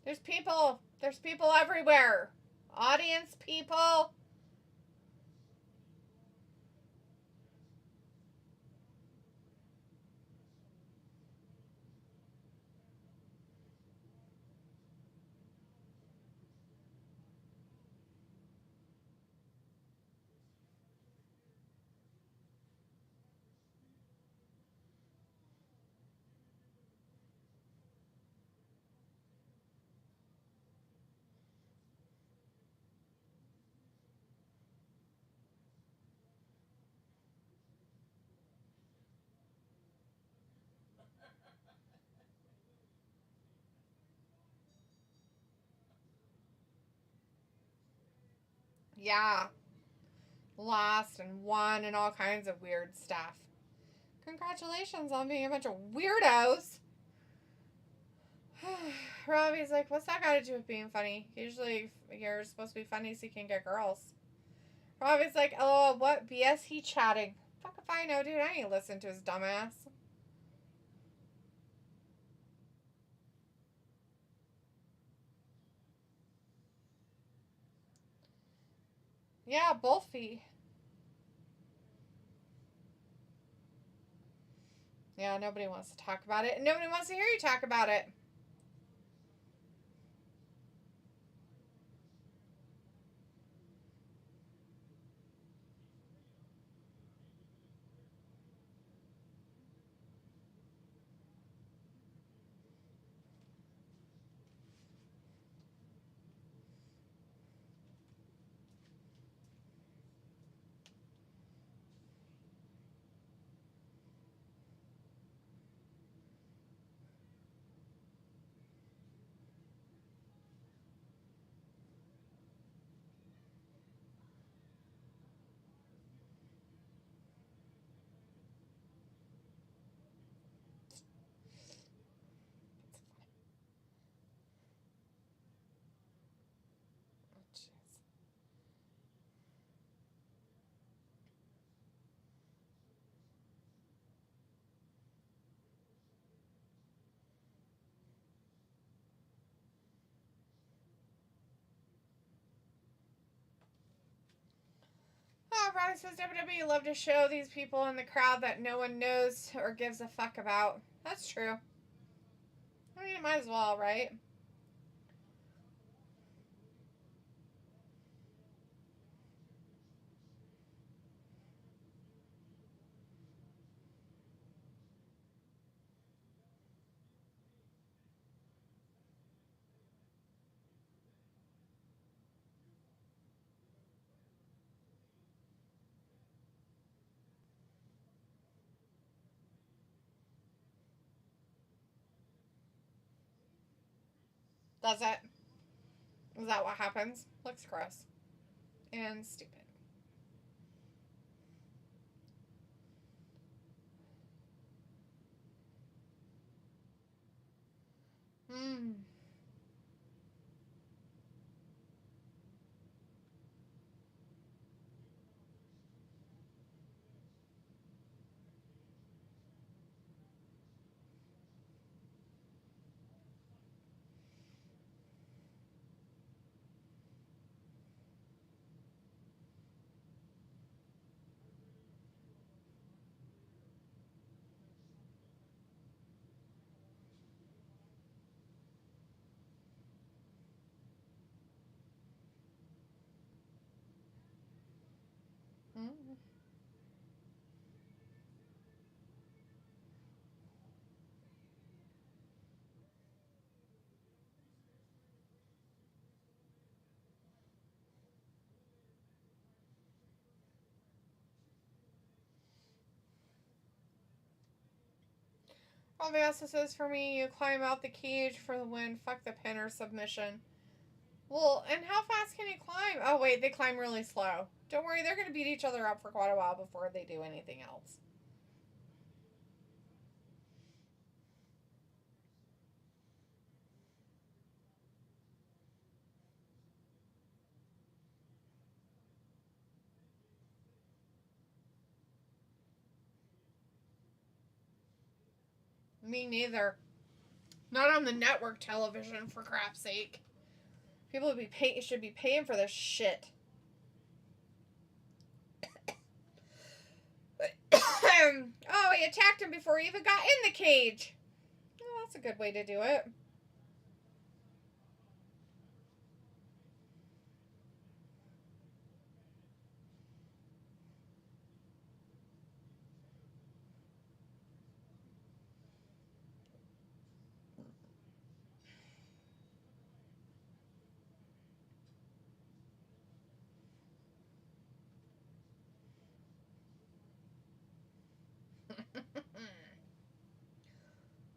There's people. There's people everywhere. Audience people. Yeah. Lost and won and all kinds of weird stuff. Congratulations on being a bunch of weirdos. Robbie's like, what's that got to do with being funny? Usually you're supposed to be funny so you can get girls. Robbie's like, oh, what BS he chatting? Fuck if I know, dude. I ain't listening to his dumbass. Yeah, both feet. Yeah, nobody wants to talk about it. And nobody wants to hear you talk about it. Oh, Robbie says WWE love to show these people in the crowd that no one knows or gives a fuck about. That's true. I mean, it might as well, right? Does it? Is that what happens? Looks gross. And stupid. Hmm. Hmm. Robbie also says, for me, you climb out the cage for the win. Fuck the pin or submission. Well, and how fast can you climb? Oh, wait, they climb really slow. Don't worry, they're going to beat each other up for quite a while before they do anything else. Me neither. Not on the network television, for crap's sake. People should be paying for this shit. Oh, he attacked him before he even got in the cage. Oh, that's a good way to do it.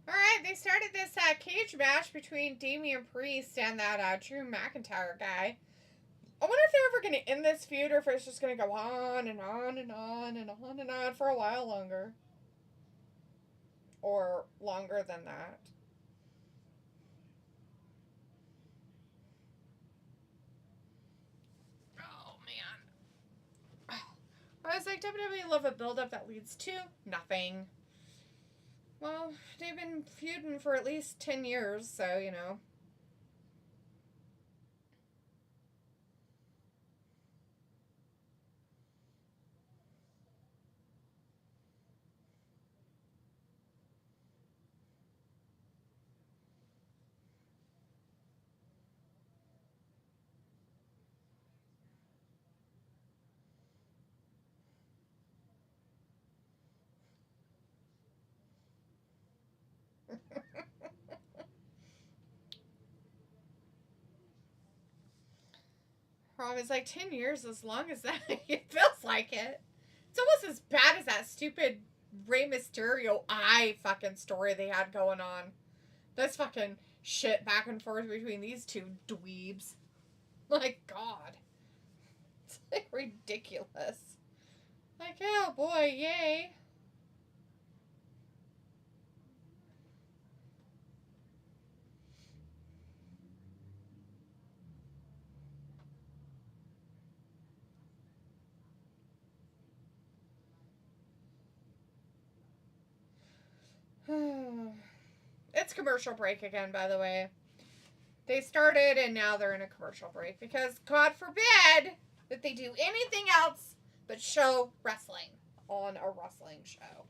Alright, they started this cage match between Damian Priest and that Drew McIntyre guy. I wonder if they're ever going to end this feud or if it's just going to go on and on and on and on and on for a while longer. Or longer than that. Oh, man. I was like, WWE love a buildup that leads to nothing. Well, they've been feuding for at least 10 years, so, you know. Rob is like, 10 years as long as that. It feels like it. It's almost as bad as that stupid Rey Mysterio eye fucking story they had going on. That's fucking shit back and forth between these two dweebs. Like, God. It's like ridiculous. Like, oh boy, yay. It's commercial break again, by the way. They started and now they're in a commercial break because God forbid that they do anything else but show wrestling on a wrestling show.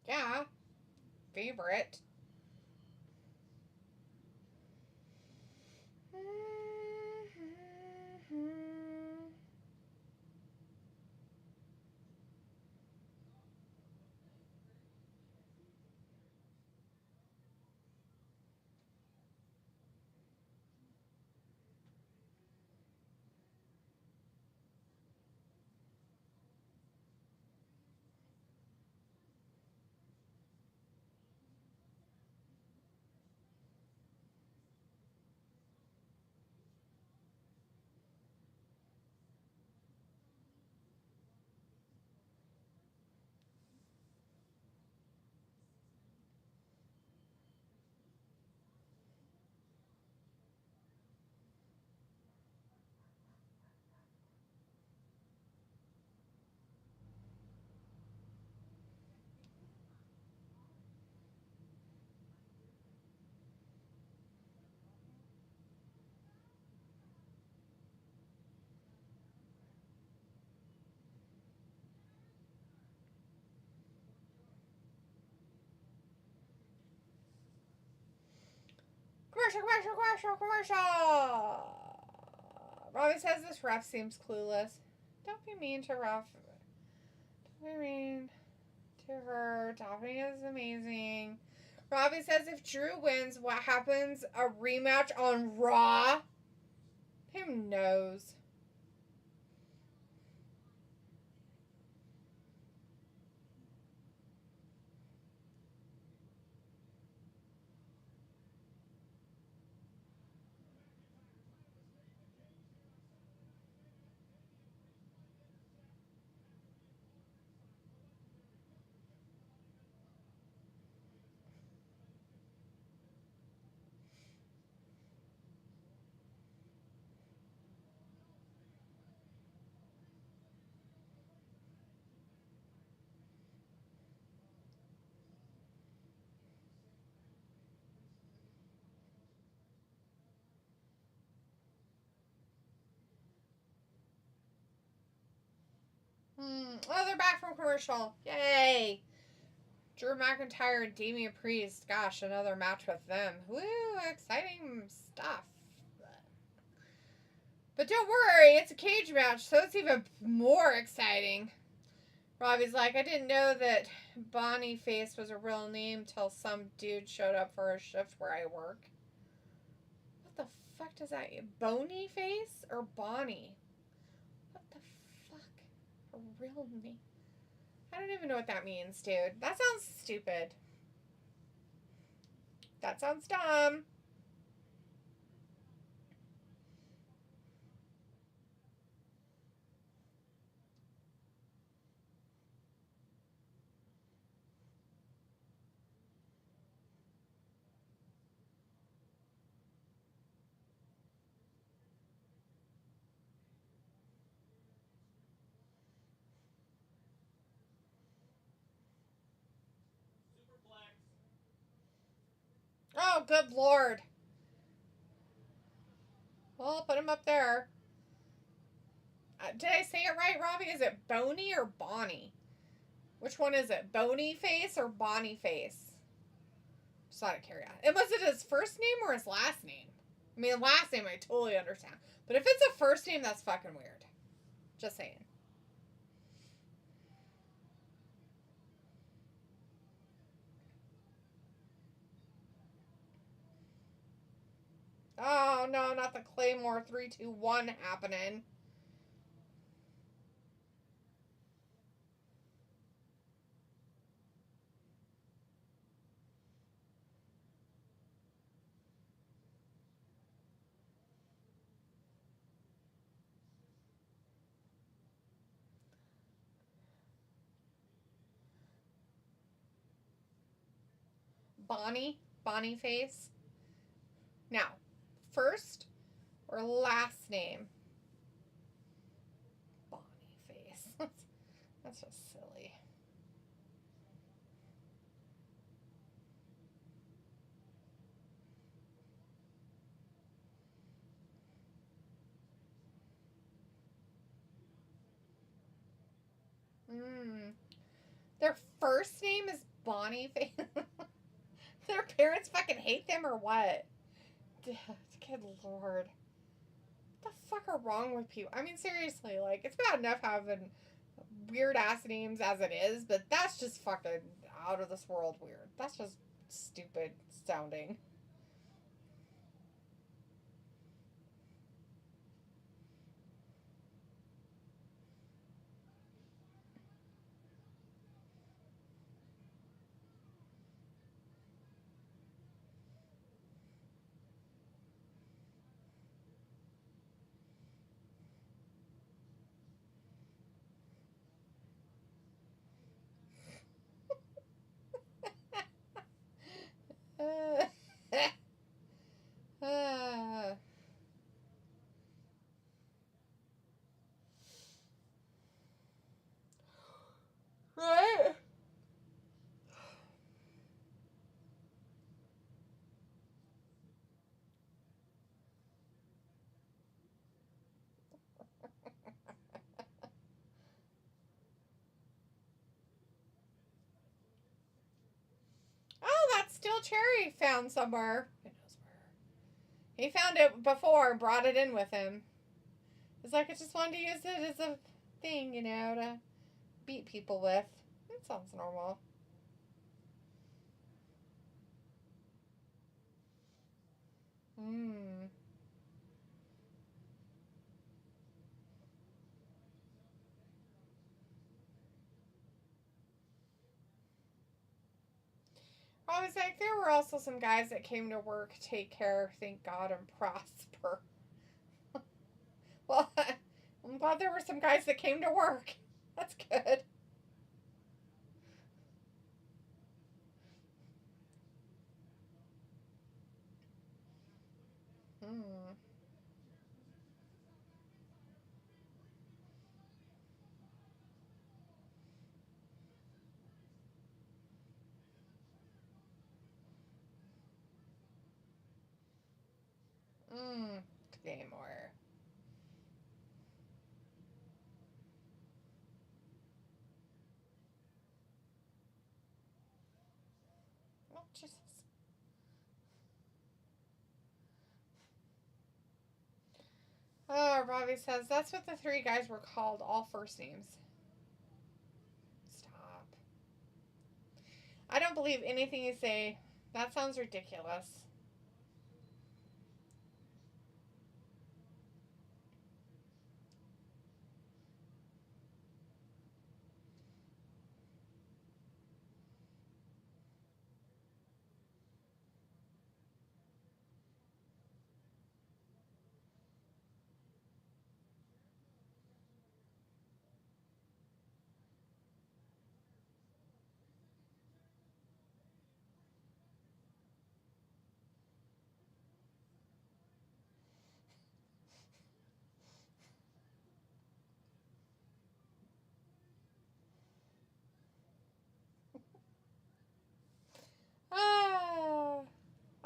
Yeah. Favorite. Commercial! Robbie says this ref seems clueless. Don't be mean to ref. Don't be mean to her. Topping is amazing. Robbie says if Drew wins, what happens? A rematch on Raw? Who knows? Oh, they're back from commercial. Yay. Drew McIntyre and Damian Priest. Gosh, another match with them. Woo, exciting stuff. But don't worry, it's a cage match, so it's even more exciting. Robbie's like, I didn't know that Boniface was a real name till some dude showed up for a shift where I work. What the fuck does that mean? Bonyface or Bonnie? What the fuck? A real name? I don't even know what that means, dude. That sounds stupid. That sounds dumb.
Superplex.
Oh, good lord. Well, put him up there. Did I say it right, Robbie? Is it Boney or Bonnie? Which one is it? Bony face or Bonnie face? Just out of curiosity. And was it his first name or his last name? I mean, last name I totally understand. But if it's a first name, that's fucking weird. Just saying. Oh, no, not the Claymore 3-2-1 happening. Bonnie face. Now, first or last name? Bonnie face. That's just silly. Their first name is Bonnie face. Their parents fucking hate them or what? Good lord. What the fuck are wrong with people? I mean, seriously, like, it's bad enough having weird ass names as it is, but that's just fucking out of this world weird. That's just stupid sounding. Right? Oh, that's still cherry found somewhere. Who knows where? He found it before and brought it in with him. It's like I just wanted to use it as a thing, to beat people with. That sounds normal. Hmm. I was like, there were also some guys that came to work, take care, thank God, and prosper. Well, I'm glad there were some guys that came to work. That's good. Hmm. Hmm. Claymore. Jesus. Oh, Robbie says, that's what the three guys were called, all first names. Stop. I don't believe anything you say. That sounds ridiculous.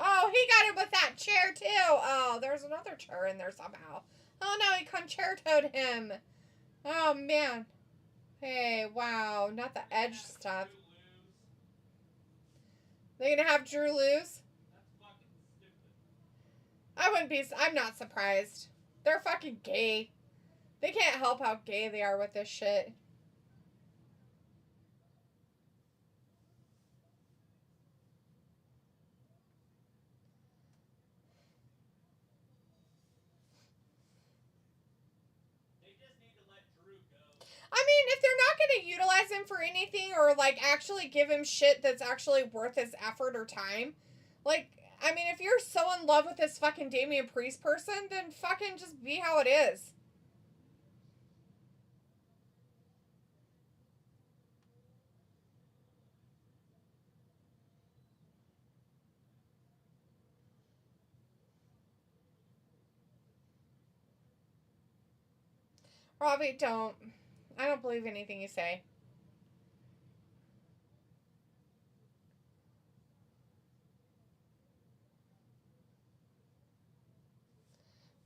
Oh, he got him with that chair too. Oh, there's another chair in there somehow. Oh no, he concertoed him. Oh man. Hey, wow, not the edge stuff. They're gonna have Drew lose?
That's fucking stupid.
I wouldn't be. I'm not surprised. They're fucking gay. They can't help how gay they are with this shit. I mean, if they're not going to utilize him for anything or, like, actually give him shit that's actually worth his effort or time, like, I mean, if you're so in love with this fucking Damian Priest person, then fucking just be how it is. Robbie, don't. I don't believe anything you say.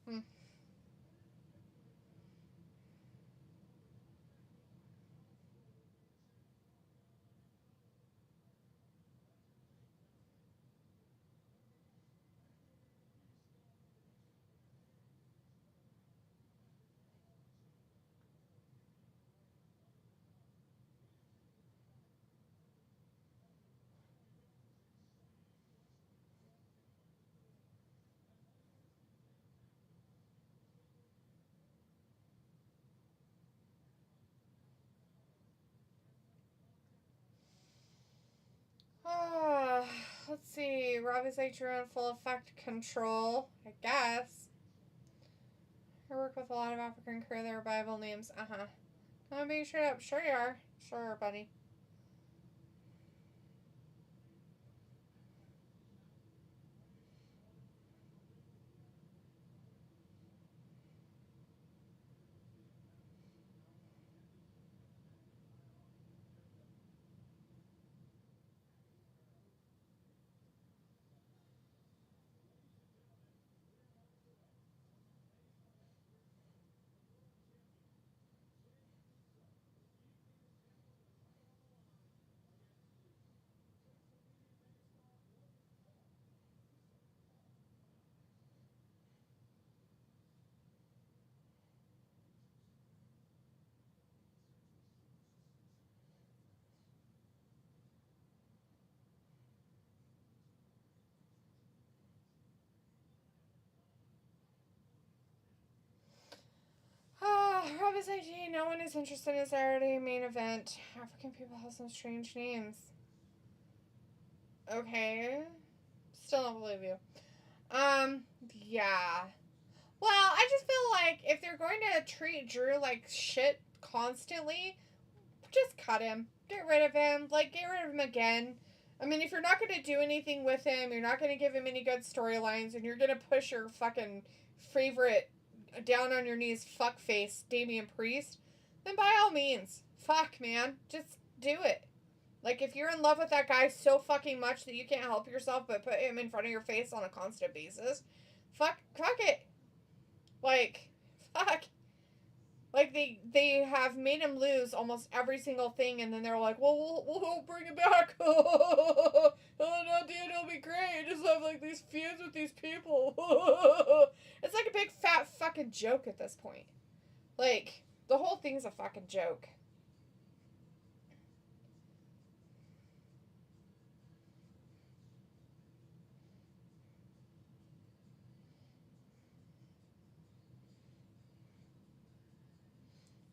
Hmm. Let's see. Robbie's like Drew in full effect control. I guess. I work with a lot of African crew. Their Bible names. Uh-huh. I'm being straight up. Sure you are. Sure, buddy. Robbie's IG. No one is interested in Saturday main event. African people have some strange names. Okay. Still don't believe you. Yeah. Well, I just feel like if they're going to treat Drew like shit constantly, just cut him. Get rid of him. Like, get rid of him again. I mean, if you're not going to do anything with him, you're not going to give him any good storylines, and you're going to push your fucking favorite down on your knees fuckface Damian Priest, then by all means, fuck, man. Just do it. Like, if you're in love with that guy so fucking much that you can't help yourself but put him in front of your face on a constant basis, fuck it. Like, fuck. Like, they have made him lose almost every single thing, and then they're like, well, we'll bring it back. Oh, no, dude, it'll be great. Just have, like, these feuds with these people. It's like a big, fat fucking joke at this point. Like, the whole thing's a fucking joke.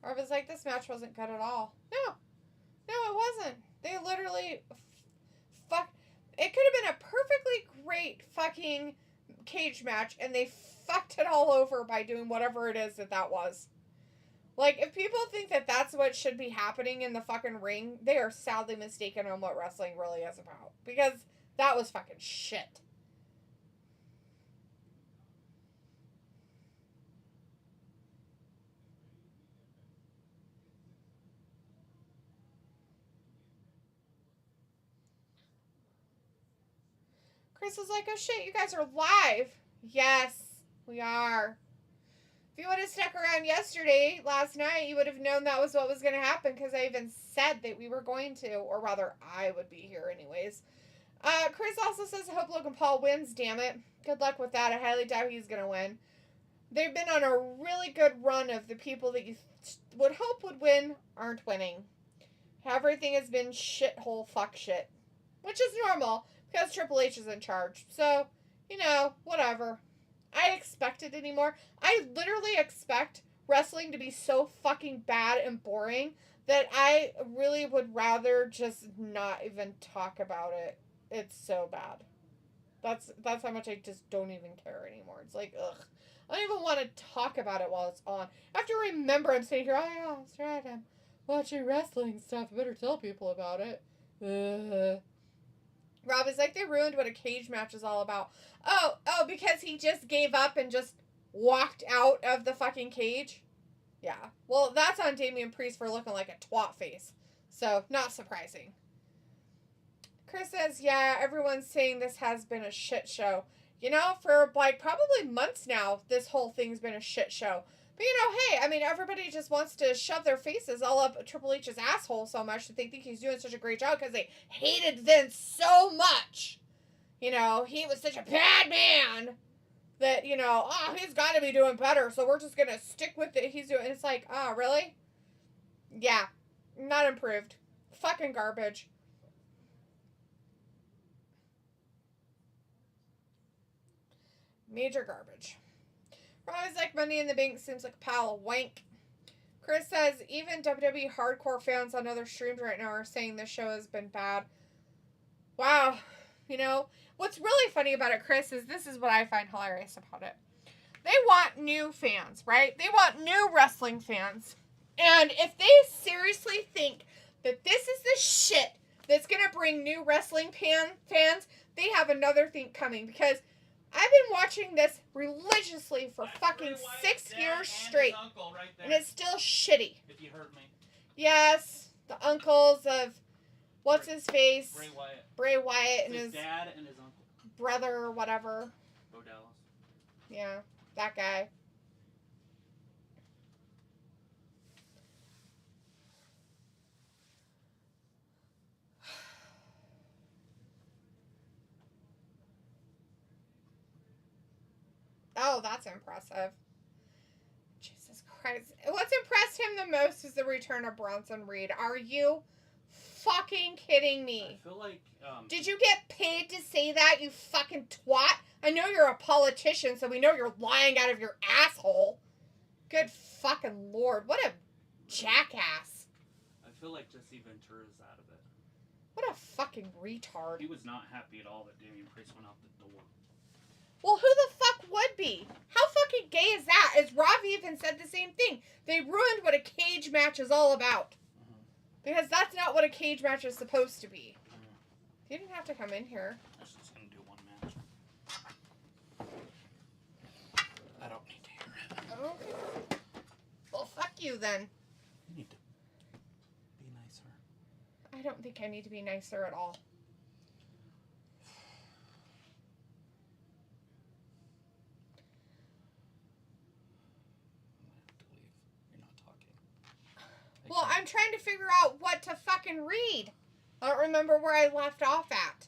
Or it was like, this match wasn't good at all. No, it wasn't. They literally it could have been a perfectly great fucking cage match, and they fucked it all over by doing whatever it is that was. Like, if people think that that's what should be happening in the fucking ring, they are sadly mistaken on what wrestling really is about. Because that was fucking shit. Chris was like, oh shit, you guys are live. Yes, we are. If you would have stuck around last night, you would have known that was what was going to happen, because I even said that we were going to, or rather, I would be here anyways. Chris also says, I hope Logan Paul wins, damn it. Good luck with that. I highly doubt he's going to win. They've been on a really good run of the people that you would hope would win aren't winning. Everything has been shithole fuck shit, which is normal, because Triple H is in charge. So, whatever. I expect it anymore. I literally expect wrestling to be so fucking bad and boring that I really would rather just not even talk about it. It's so bad. That's how much I just don't even care anymore. It's like, ugh. I don't even want to talk about it while it's on. I have to remember I'm sitting here, oh yeah, that's right, I'm watching wrestling stuff. I better tell people about it. Rob is like, they ruined what a cage match is all about. Oh, because he just gave up and just walked out of the fucking cage? Yeah. Well, that's on Damian Priest for looking like a twat face. So, not surprising. Chris says, yeah, everyone's saying this has been a shit show. For like probably months now, this whole thing's been a shit show. But hey, I mean, everybody just wants to shove their faces all up Triple H's asshole so much that they think he's doing such a great job because they hated Vince so much. He was such a bad man that, he's got to be doing better, so we're just going to stick with it he's doing. It's like, oh, really? Yeah, not improved. Fucking garbage. Major garbage. Probably like Money in the Bank seems like a pile of wank. Chris says, even WWE hardcore fans on other streams right now are saying this show has been bad. Wow. What's really funny about it, Chris, is this is what I find hilarious about it. They want new fans, right? They want new wrestling fans. And if they seriously think that this is the shit that's going to bring new wrestling fans, they have another thing coming, because I've been watching this religiously for fucking 6 years straight.
Right,
and it's still shitty.
If you heard me.
Yes, the uncles of what's his face?
Bray Wyatt.
Wyatt and
his dad and his uncle.
Brother or whatever.
Bo Dallas.
Yeah, that guy. Oh, that's impressive. Jesus Christ. What's impressed him the most is the return of Bronson Reed. Are you fucking kidding me?
I feel like...
Did you get paid to say that, you fucking twat? I know you're a politician, so we know you're lying out of your asshole. Good fucking Lord. What a jackass.
I feel like Jesse Ventura's out of it.
What a fucking retard.
He was not happy at all that Damian Priest went out the door.
Well, who the fuck would be? How fucking gay is that? As Ravi even said the same thing. They ruined what a cage match is all about. Because that's not what a cage match is supposed to be. You didn't have to come in here.
I was just going to do one match. I don't need to hear it.
Okay. Well, fuck you then.
You need to be nicer.
I don't think I need to be nicer at all.
I'm going to have to leave. You're not talking
I'm trying to figure out what to fucking read. I don't remember where I left off at.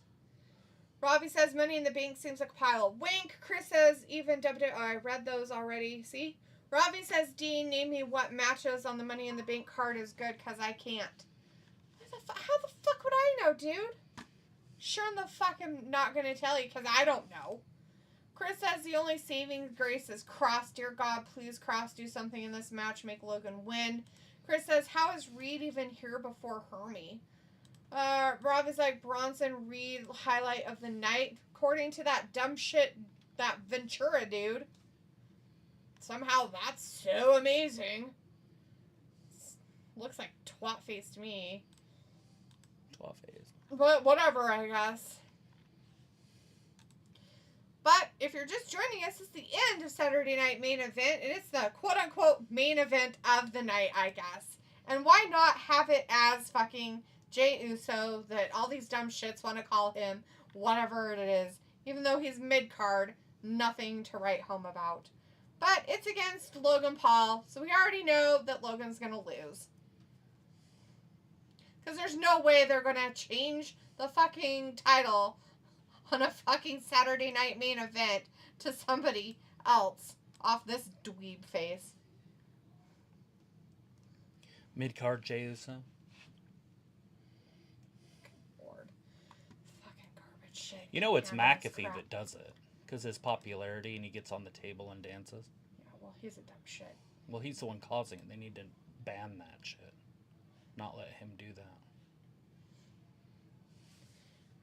Robbie says Money in the Bank seems like a pile of wink. Chris says even WWE. Oh, I read those already. See? Robbie says, Dean, name me what matches on the Money in the Bank card is good because I can't. How the fuck would I know, dude? Sure in the fuck I'm not going to tell you because I don't know. Chris says the only saving grace is Cross. Dear God, please, Cross, do something in this match. Make Logan win. Chris says, how is Reed even here before Hermie? Rob is like, Bronson Reed highlight of the night. According to that dumb shit, that Ventura dude. Somehow that's so amazing. Looks like twat face to me.
Twat face.
But whatever, I guess. But if you're just joining us, it's the end of Saturday Night Main Event, and it's the quote-unquote main event of the night, I guess. And why not have it as fucking Jey Uso, that all these dumb shits want to call him, whatever it is. Even though he's mid-card, nothing to write home about. But it's against Logan Paul, so we already know that Logan's going to lose. Because there's no way they're going to change the fucking title on a fucking Saturday Night Main Event to somebody else off this dweeb face.
Mid-card Jey Uso.
Lord. Fucking garbage shit.
You know it's McAfee that does it. Because his popularity and he gets on the table and dances.
Yeah, well, he's a dumb shit.
Well, he's the one causing it. They need to ban that shit. Not let him do that.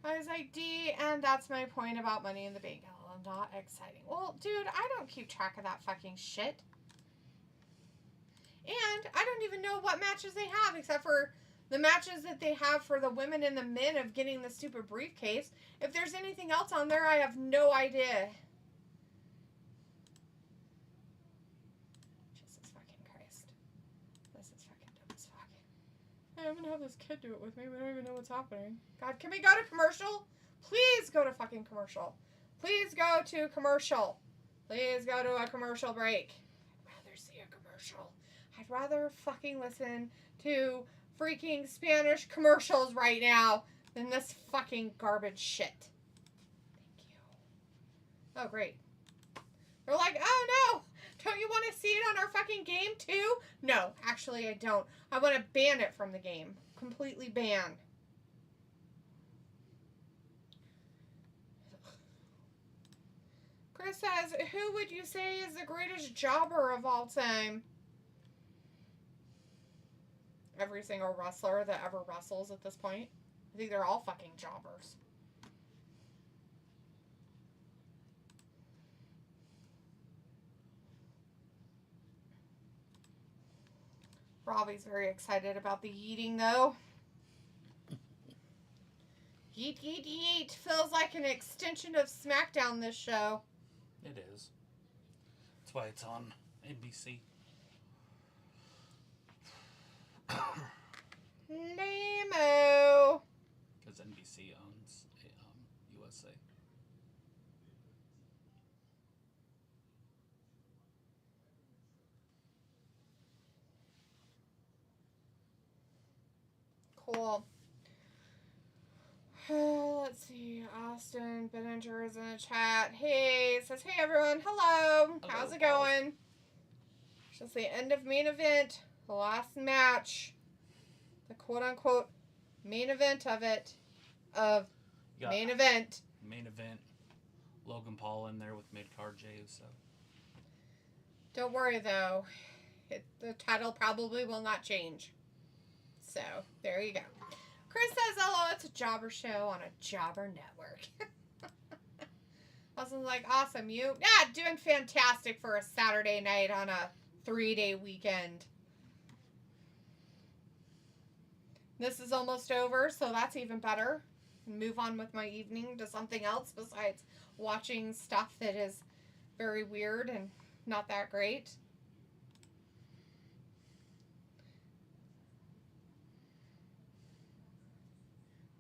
I was like, D, and that's my point about Money in the Bank. Oh, not exciting. Well, dude, I don't keep track of that fucking shit. And I don't even know what matches they have, except for the matches that they have for the women and the men of getting the stupid briefcase. If there's anything else on there, I have no idea. Jesus fucking Christ. This is fucking dumb as fuck. I'm gonna have this kid do it with me. We don't even know what's happening. God, can we go to commercial? Please go to fucking commercial. Please go to commercial. Please go to a commercial break. I'd rather see a commercial. I'd rather fucking listen to freaking Spanish commercials right now than this fucking garbage shit. Thank you. Oh, great. They're like, oh no, don't you want to see it on our fucking game too? No, actually I don't. I want to ban it from the game. Completely ban. Chris says, who would you say is the greatest jobber of all time? Every single wrestler that ever wrestles at this point. I think they're all fucking jobbers. Robbie's very excited about the yeeting, though. Yeet, yeet, yeet. Feels like an extension of SmackDown, this show.
It is. That's why it's on NBC.
Nemo.
Because NBC owns USA.
Cool. Let's see. Austin Benninger is in the chat. Hey, says, hey everyone. Hello. How's it going? It's just the end of main event. The last match. The quote-unquote main event of it. Main event.
Main event. Logan Paul in there with mid-card Jey Uso.
Don't worry, though. The title probably will not change. So, there you go. Chris says, hello, it's a jobber show on a jobber network. Austin's like, awesome. You? Yeah, doing fantastic for a Saturday night on a 3-day weekend. This is almost over, so that's even better. Move on with my evening to something else besides watching stuff that is very weird and not that great.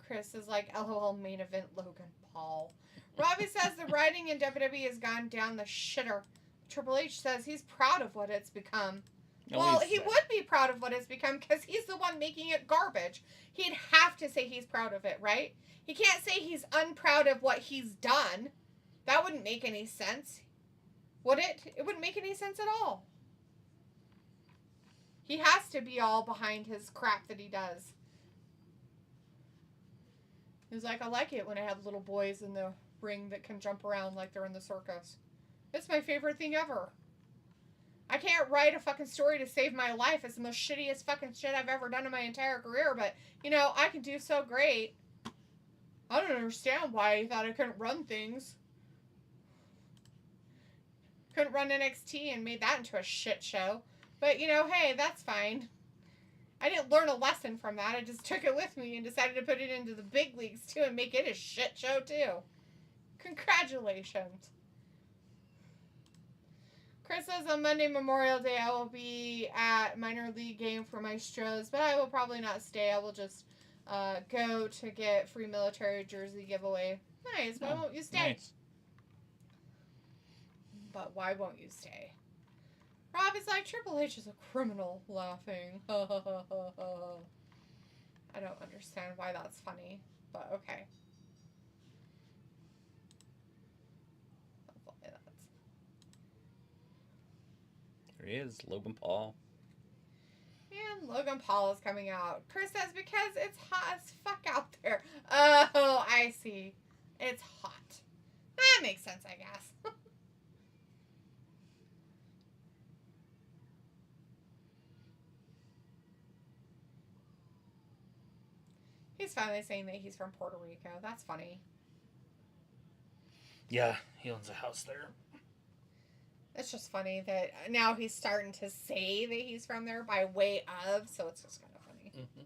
Chris is like, LOL, main event Logan Paul. Robbie says the writing in WWE has gone down the shitter. Triple H says he's proud of what it's become.
At
Well,
least
he
that.
would be proud of what it's become because he's the one making it garbage. He'd have to say he's proud of it, right? He can't say he's unproud of what he's done. That wouldn't make any sense. Would it? It wouldn't make any sense at all. He has to be all behind his crap that he does. He's like, I like it when I have little boys in the ring that can jump around like they're in the circus. It's my favorite thing ever. I can't write a fucking story to save my life. It's the most shittiest fucking shit I've ever done in my entire career, but, you know, I can do so great. I don't understand why he thought I couldn't run things. Couldn't run NXT and made that into a shit show. But, you know, hey, that's fine. I didn't learn a lesson from that. I just took it with me and decided to put it into the big leagues, too, and make it a shit show, too. Congratulations. Chris says on Monday, Memorial Day, I will be at minor league game for Maestros, but I will probably not stay. I will just go to get free military jersey giveaway. Nice. Why won't you stay?
Nice.
But why won't you stay? Rob is like, Triple H is a criminal, laughing. I don't understand why that's funny, but okay.
There he is, Logan Paul.
And Logan Paul is coming out. Chris says, because it's hot as fuck out there. Oh, I see. It's hot. That makes sense, I guess. He's finally saying that he's from Puerto Rico. That's funny.
Yeah, he owns a house there.
It's just funny that now he's starting to say that he's from there by way of, so it's just kind of funny.
Mm-hmm.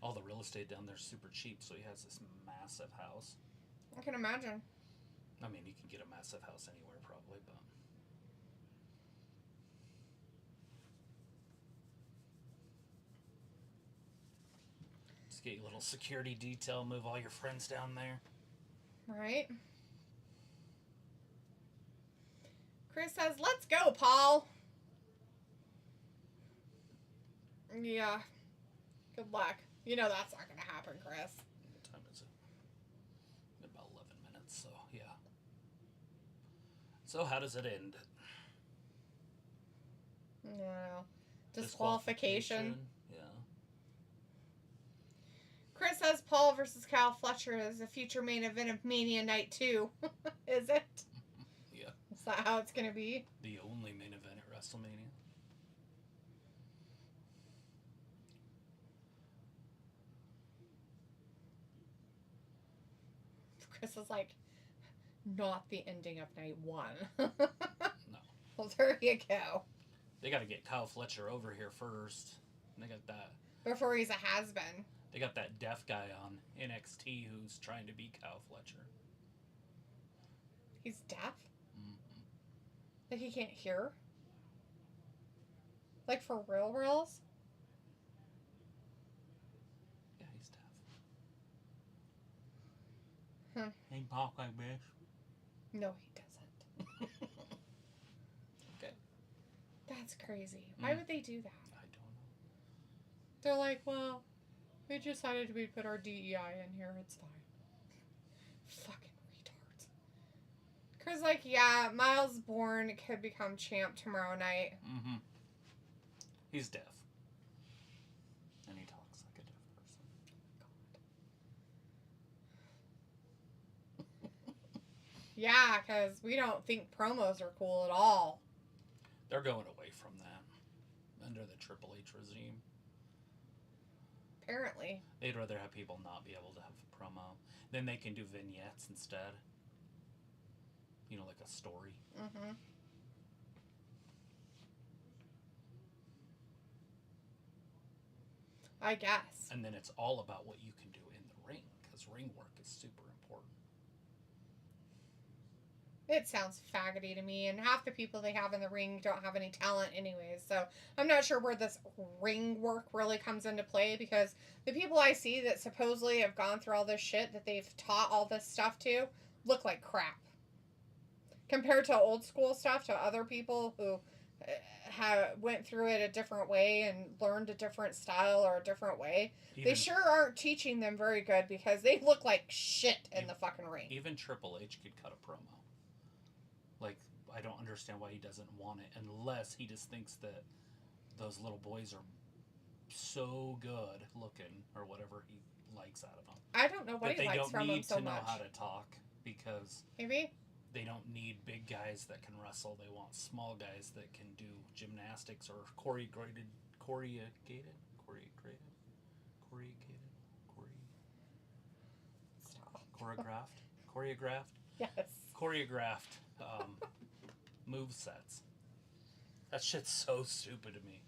All the real estate down there is super cheap, so he has this massive house.
I can imagine.
I mean, you can get a massive house anywhere probably, but... Just get your little security detail, move all your friends down there.
Right? Chris says, let's go, Paul. Yeah. Good luck. You know that's not going to happen, Chris.
What time is it? About 11 minutes, so yeah. So how does it end?
No. Disqualification.
Yeah.
Chris says Paul versus Kyle Fletcher is a future main event of Mania Night 2. Is it?
Yeah.
Is that how it's going to be?
The only main event at WrestleMania.
Chris is like, not the ending of night 1.
No.
Well, there you go.
They got to get Kyle Fletcher over here first. And they got that.
Before he's a has-been.
They got that deaf guy on NXT who's trying to be Kyle Fletcher.
He's deaf?
Mm-hmm.
Like he can't hear? Like for reals?
Yeah, he's deaf. He talk like this.
No, he doesn't.
Okay.
That's crazy. Why would they do that?
I don't know.
They're like, well, we decided we'd put our DEI in here. It's fine. Fucking retards. Chris like, yeah, Miles Bourne could become champ tomorrow night.
Mm-hmm. He's deaf. And he talks like a deaf person.
Yeah, because we don't think promos are cool at all.
They're going away from that under the Triple H regime.
Apparently.
They'd rather have people not be able to have a promo. Then they can do vignettes instead. You know, like a story.
Mm-hmm. I guess.
And then it's all about what you can do in the ring, because ring work is super important.
It sounds faggoty to me, and half the people they have in the ring don't have any talent anyways, so I'm not sure where this ring work really comes into play, because the people I see that supposedly have gone through all this shit that they've taught all this stuff to look like crap. compared to old school stuff, to other people who went through it a different way and learned a different style or a different way. They sure aren't teaching them very good because they look like shit in the fucking ring.
Even Triple H could cut a promo. Like, I don't understand why he doesn't want it unless he just thinks that those little boys are so good looking or whatever he likes out of them.
I don't know what he likes from them so much.
They don't need to know how to talk because
maybe
they don't need big guys that can wrestle. They want small guys that can do gymnastics or choreographed.
Yes.
Choreographed move sets. That shit's so stupid to me.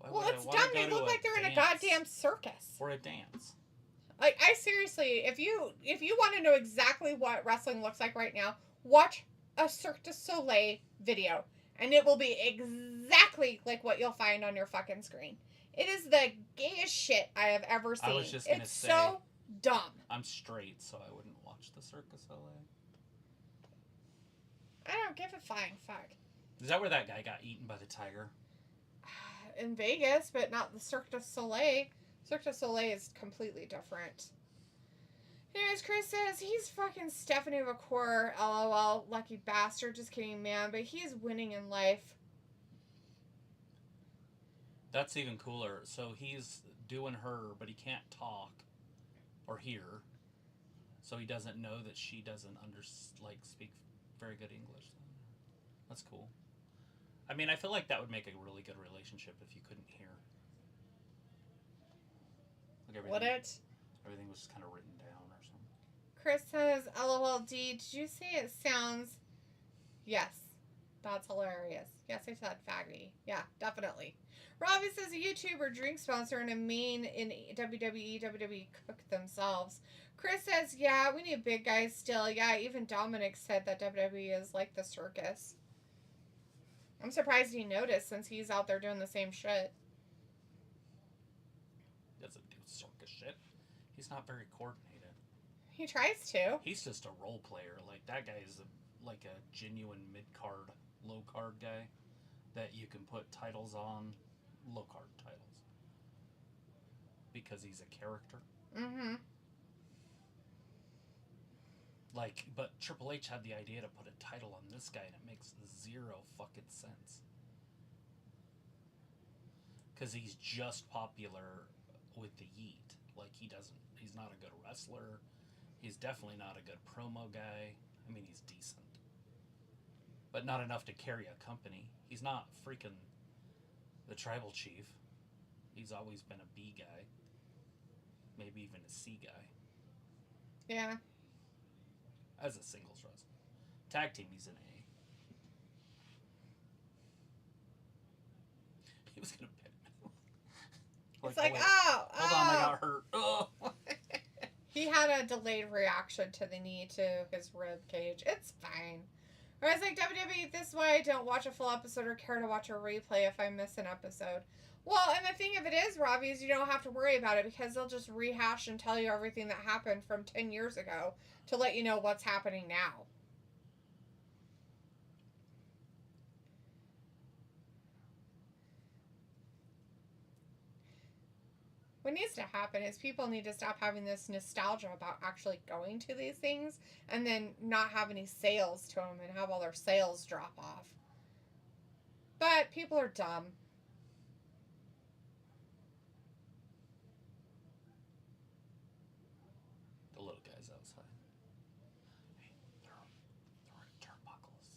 It's dumb. They look like they're in a goddamn circus.
Or a dance.
Like, I seriously, if you want to know exactly what wrestling looks like right now, watch a Cirque du Soleil video, and it will be exactly like what you'll find on your fucking screen. It is the gayest shit I have ever seen.
I was just gonna
say,
so
dumb.
I'm straight, so I wouldn't watch the Cirque du Soleil.
I don't give a flying fuck.
Is that where that guy got eaten by the tiger?
In Vegas, but not the Cirque du Soleil. Cirque du Soleil is completely different. Anyways, Chris says he's fucking Stephanie McCourt. LOL, lucky bastard. Just kidding, man. But he's winning in life.
That's even cooler. So he's doing her, but he can't talk or hear. So he doesn't know that she doesn't speak very good English. That's cool. I mean, I feel like that would make a really good relationship if you couldn't hear. Like
Would it?
Everything was kind of written down or something.
Chris says, LOLD, did you say it sounds... Yes. That's hilarious. Yes, I said faggy. Yeah, definitely. Robbie says a YouTuber, drink sponsor, and a main in WWE cook themselves. Chris says, yeah, we need big guys still. Yeah, even Dominic said that WWE is like the circus. I'm surprised he noticed since he's out there doing the same shit.
He doesn't do circus shit. He's not very coordinated.
He tries to.
He's just a role player. Like, that guy is like a genuine mid-card, low-card guy that you can put titles on, low-card titles. Because he's a character.
Mm-hmm.
Like, but Triple H had the idea to put a title on this guy, and it makes zero fucking sense. Because he's just popular with the yeet. Like, he's not a good wrestler. He's definitely not a good promo guy. I mean, he's decent. But not enough to carry a company. He's not freaking the tribal chief. He's always been a B guy. Maybe even a C guy.
Yeah.
As a singles wrestler. Tag team, he's an A. He was going to pin him.
It's like, oh!
Hold on, I got hurt. Oh.
He had a delayed reaction to the knee to his rib cage. It's fine. Whereas, like, WWE, this way I don't watch a full episode or care to watch a replay if I miss an episode. Well, and the thing of it is, Robbie, is you don't have to worry about it because they'll just rehash and tell you everything that happened from 10 years ago to let you know what's happening now. What needs to happen is people need to stop having this nostalgia about actually going to these things and then not have any sales to them and have all their sales drop off. But people are dumb.
The little guys outside. Hey, they're turnbuckles.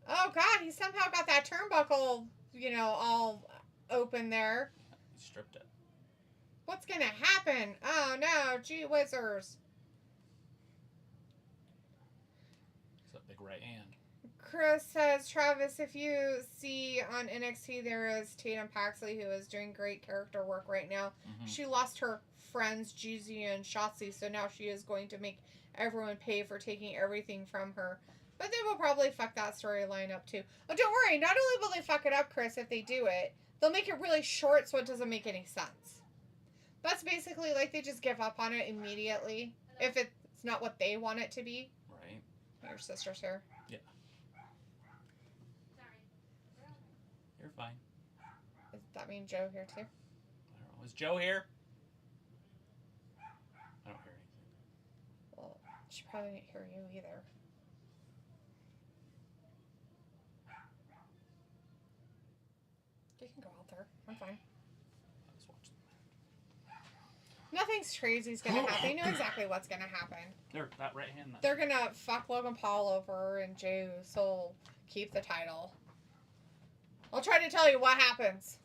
Oh, God, he somehow got that turnbuckle, all open there.
Yeah, he stripped it.
What's gonna happen? Oh no, gee whizzers.
It's a big right hand.
Chris says, Travis, if you see on NXT, there is Tatum Paxley, who is doing great character work right now. Mm-hmm. She lost her friends, Jeezy and Shotzi, so now she is going to make everyone pay for taking everything from her. But they will probably fuck that storyline up too. Oh, don't worry. Not only will they fuck it up, Chris, if they do it, they'll make it really short so it doesn't make any sense. That's basically like they just give up on it immediately if it's not what they want it to be.
Right.
Your sister's here.
Yeah. You're fine.
Does that mean Joe here too?
I don't know. Is Joe here? I don't hear anything.
Well, she probably didn't hear you either. You can go out there. I'm fine.
I was watching
Nothing's crazy's gonna happen. You know exactly what's gonna happen.
there. That right hand.
They're gonna fuck Logan Paul over and Jey Uso will keep the title. I'll try to tell you what happens.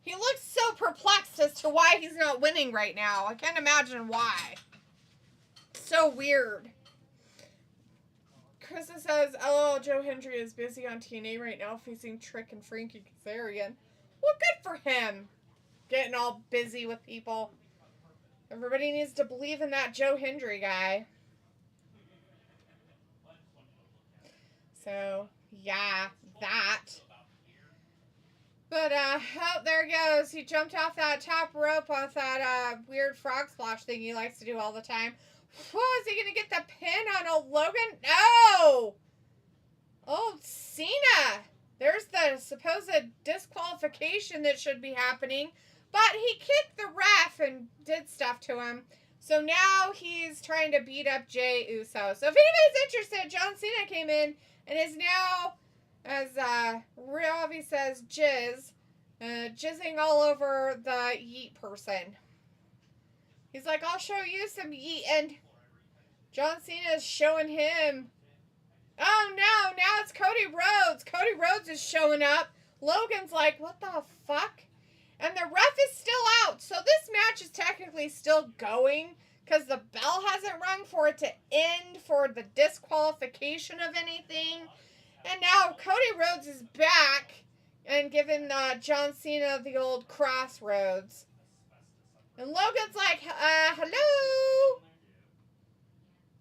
He looks so perplexed as to why he's not winning right now. I can't imagine why. So weird. Krista says, "Oh, Joe Hendry is busy on TNA right now facing Trick and Frankie Kazarian." Well, good for him. Getting all busy with people. Everybody needs to believe in that Joe Hendry guy. So, yeah, that. But, oh, there he goes. He jumped off that top rope with that weird frog splash thing he likes to do all the time. Whoa, is he going to get the pin on old Logan? No! Oh, Cena. There's the supposed disqualification that should be happening. But he kicked the ref and did stuff to him. So now he's trying to beat up Jey Uso. So if anybody's interested, John Cena came in and is now, as Ravi says, jizzing all over the yeet person. He's like, I'll show you some yeet. And John Cena is showing him. Oh no, now it's Cody Rhodes. Cody Rhodes is showing up. Logan's like, what the fuck? And the ref is still out. So this match is technically still going because the bell hasn't rung for it to end for the disqualification of anything. And now Cody Rhodes is back and giving John Cena the old crossroads. And Logan's like, hello?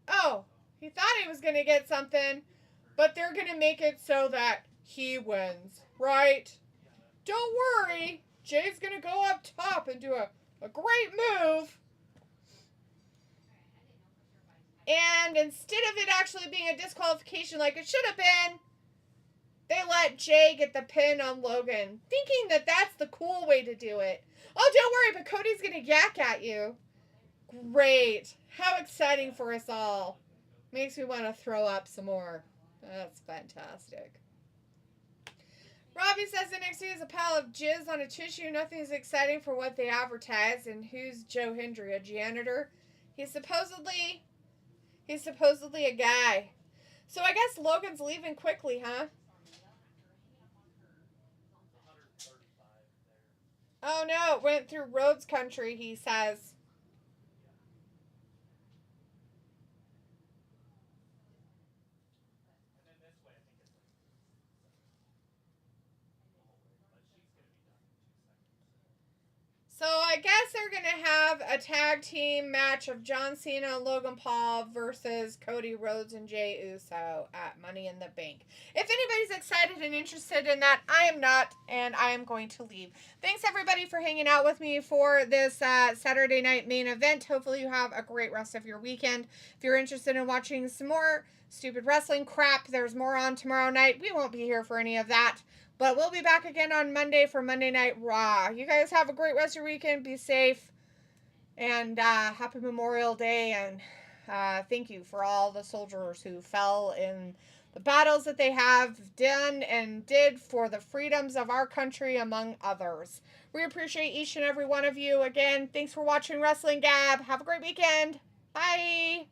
Oh, he thought he was going to get something, but they're going to make it so that he wins, right? Don't worry. Jay's going to go up top and do a great move. And instead of it actually being a disqualification like it should have been, they let Jay get the pin on Logan, thinking that that's the cool way to do it. Oh, don't worry, but Cody's going to yak at you. Great. How exciting for us all. Makes me want to throw up some more. That's fantastic. Robbie says NXT is a pile of jizz on a tissue. Nothing's exciting for what they advertise. And who's Joe Hendry, a janitor? He's supposedly a guy. So I guess Logan's leaving quickly, huh? Oh no, it went through Rhodes country, he says. So I guess they're going to have a tag team match of John Cena and Logan Paul versus Cody Rhodes and Jey Uso at Money in the Bank. If anybody's excited and interested in that, I am not, and I am going to leave. Thanks everybody for hanging out with me for this Saturday night main event. Hopefully you have a great rest of your weekend. If you're interested in watching some more stupid wrestling crap, there's more on tomorrow night. We won't be here for any of that. But we'll be back again on Monday for Monday Night Raw. You guys have a great rest of your weekend. Be safe. And happy Memorial Day. And thank you for all the soldiers who fell in the battles that they have done and did for the freedoms of our country, among others. We appreciate each and every one of you. Again, thanks for watching Wrestling Gab. Have a great weekend. Bye.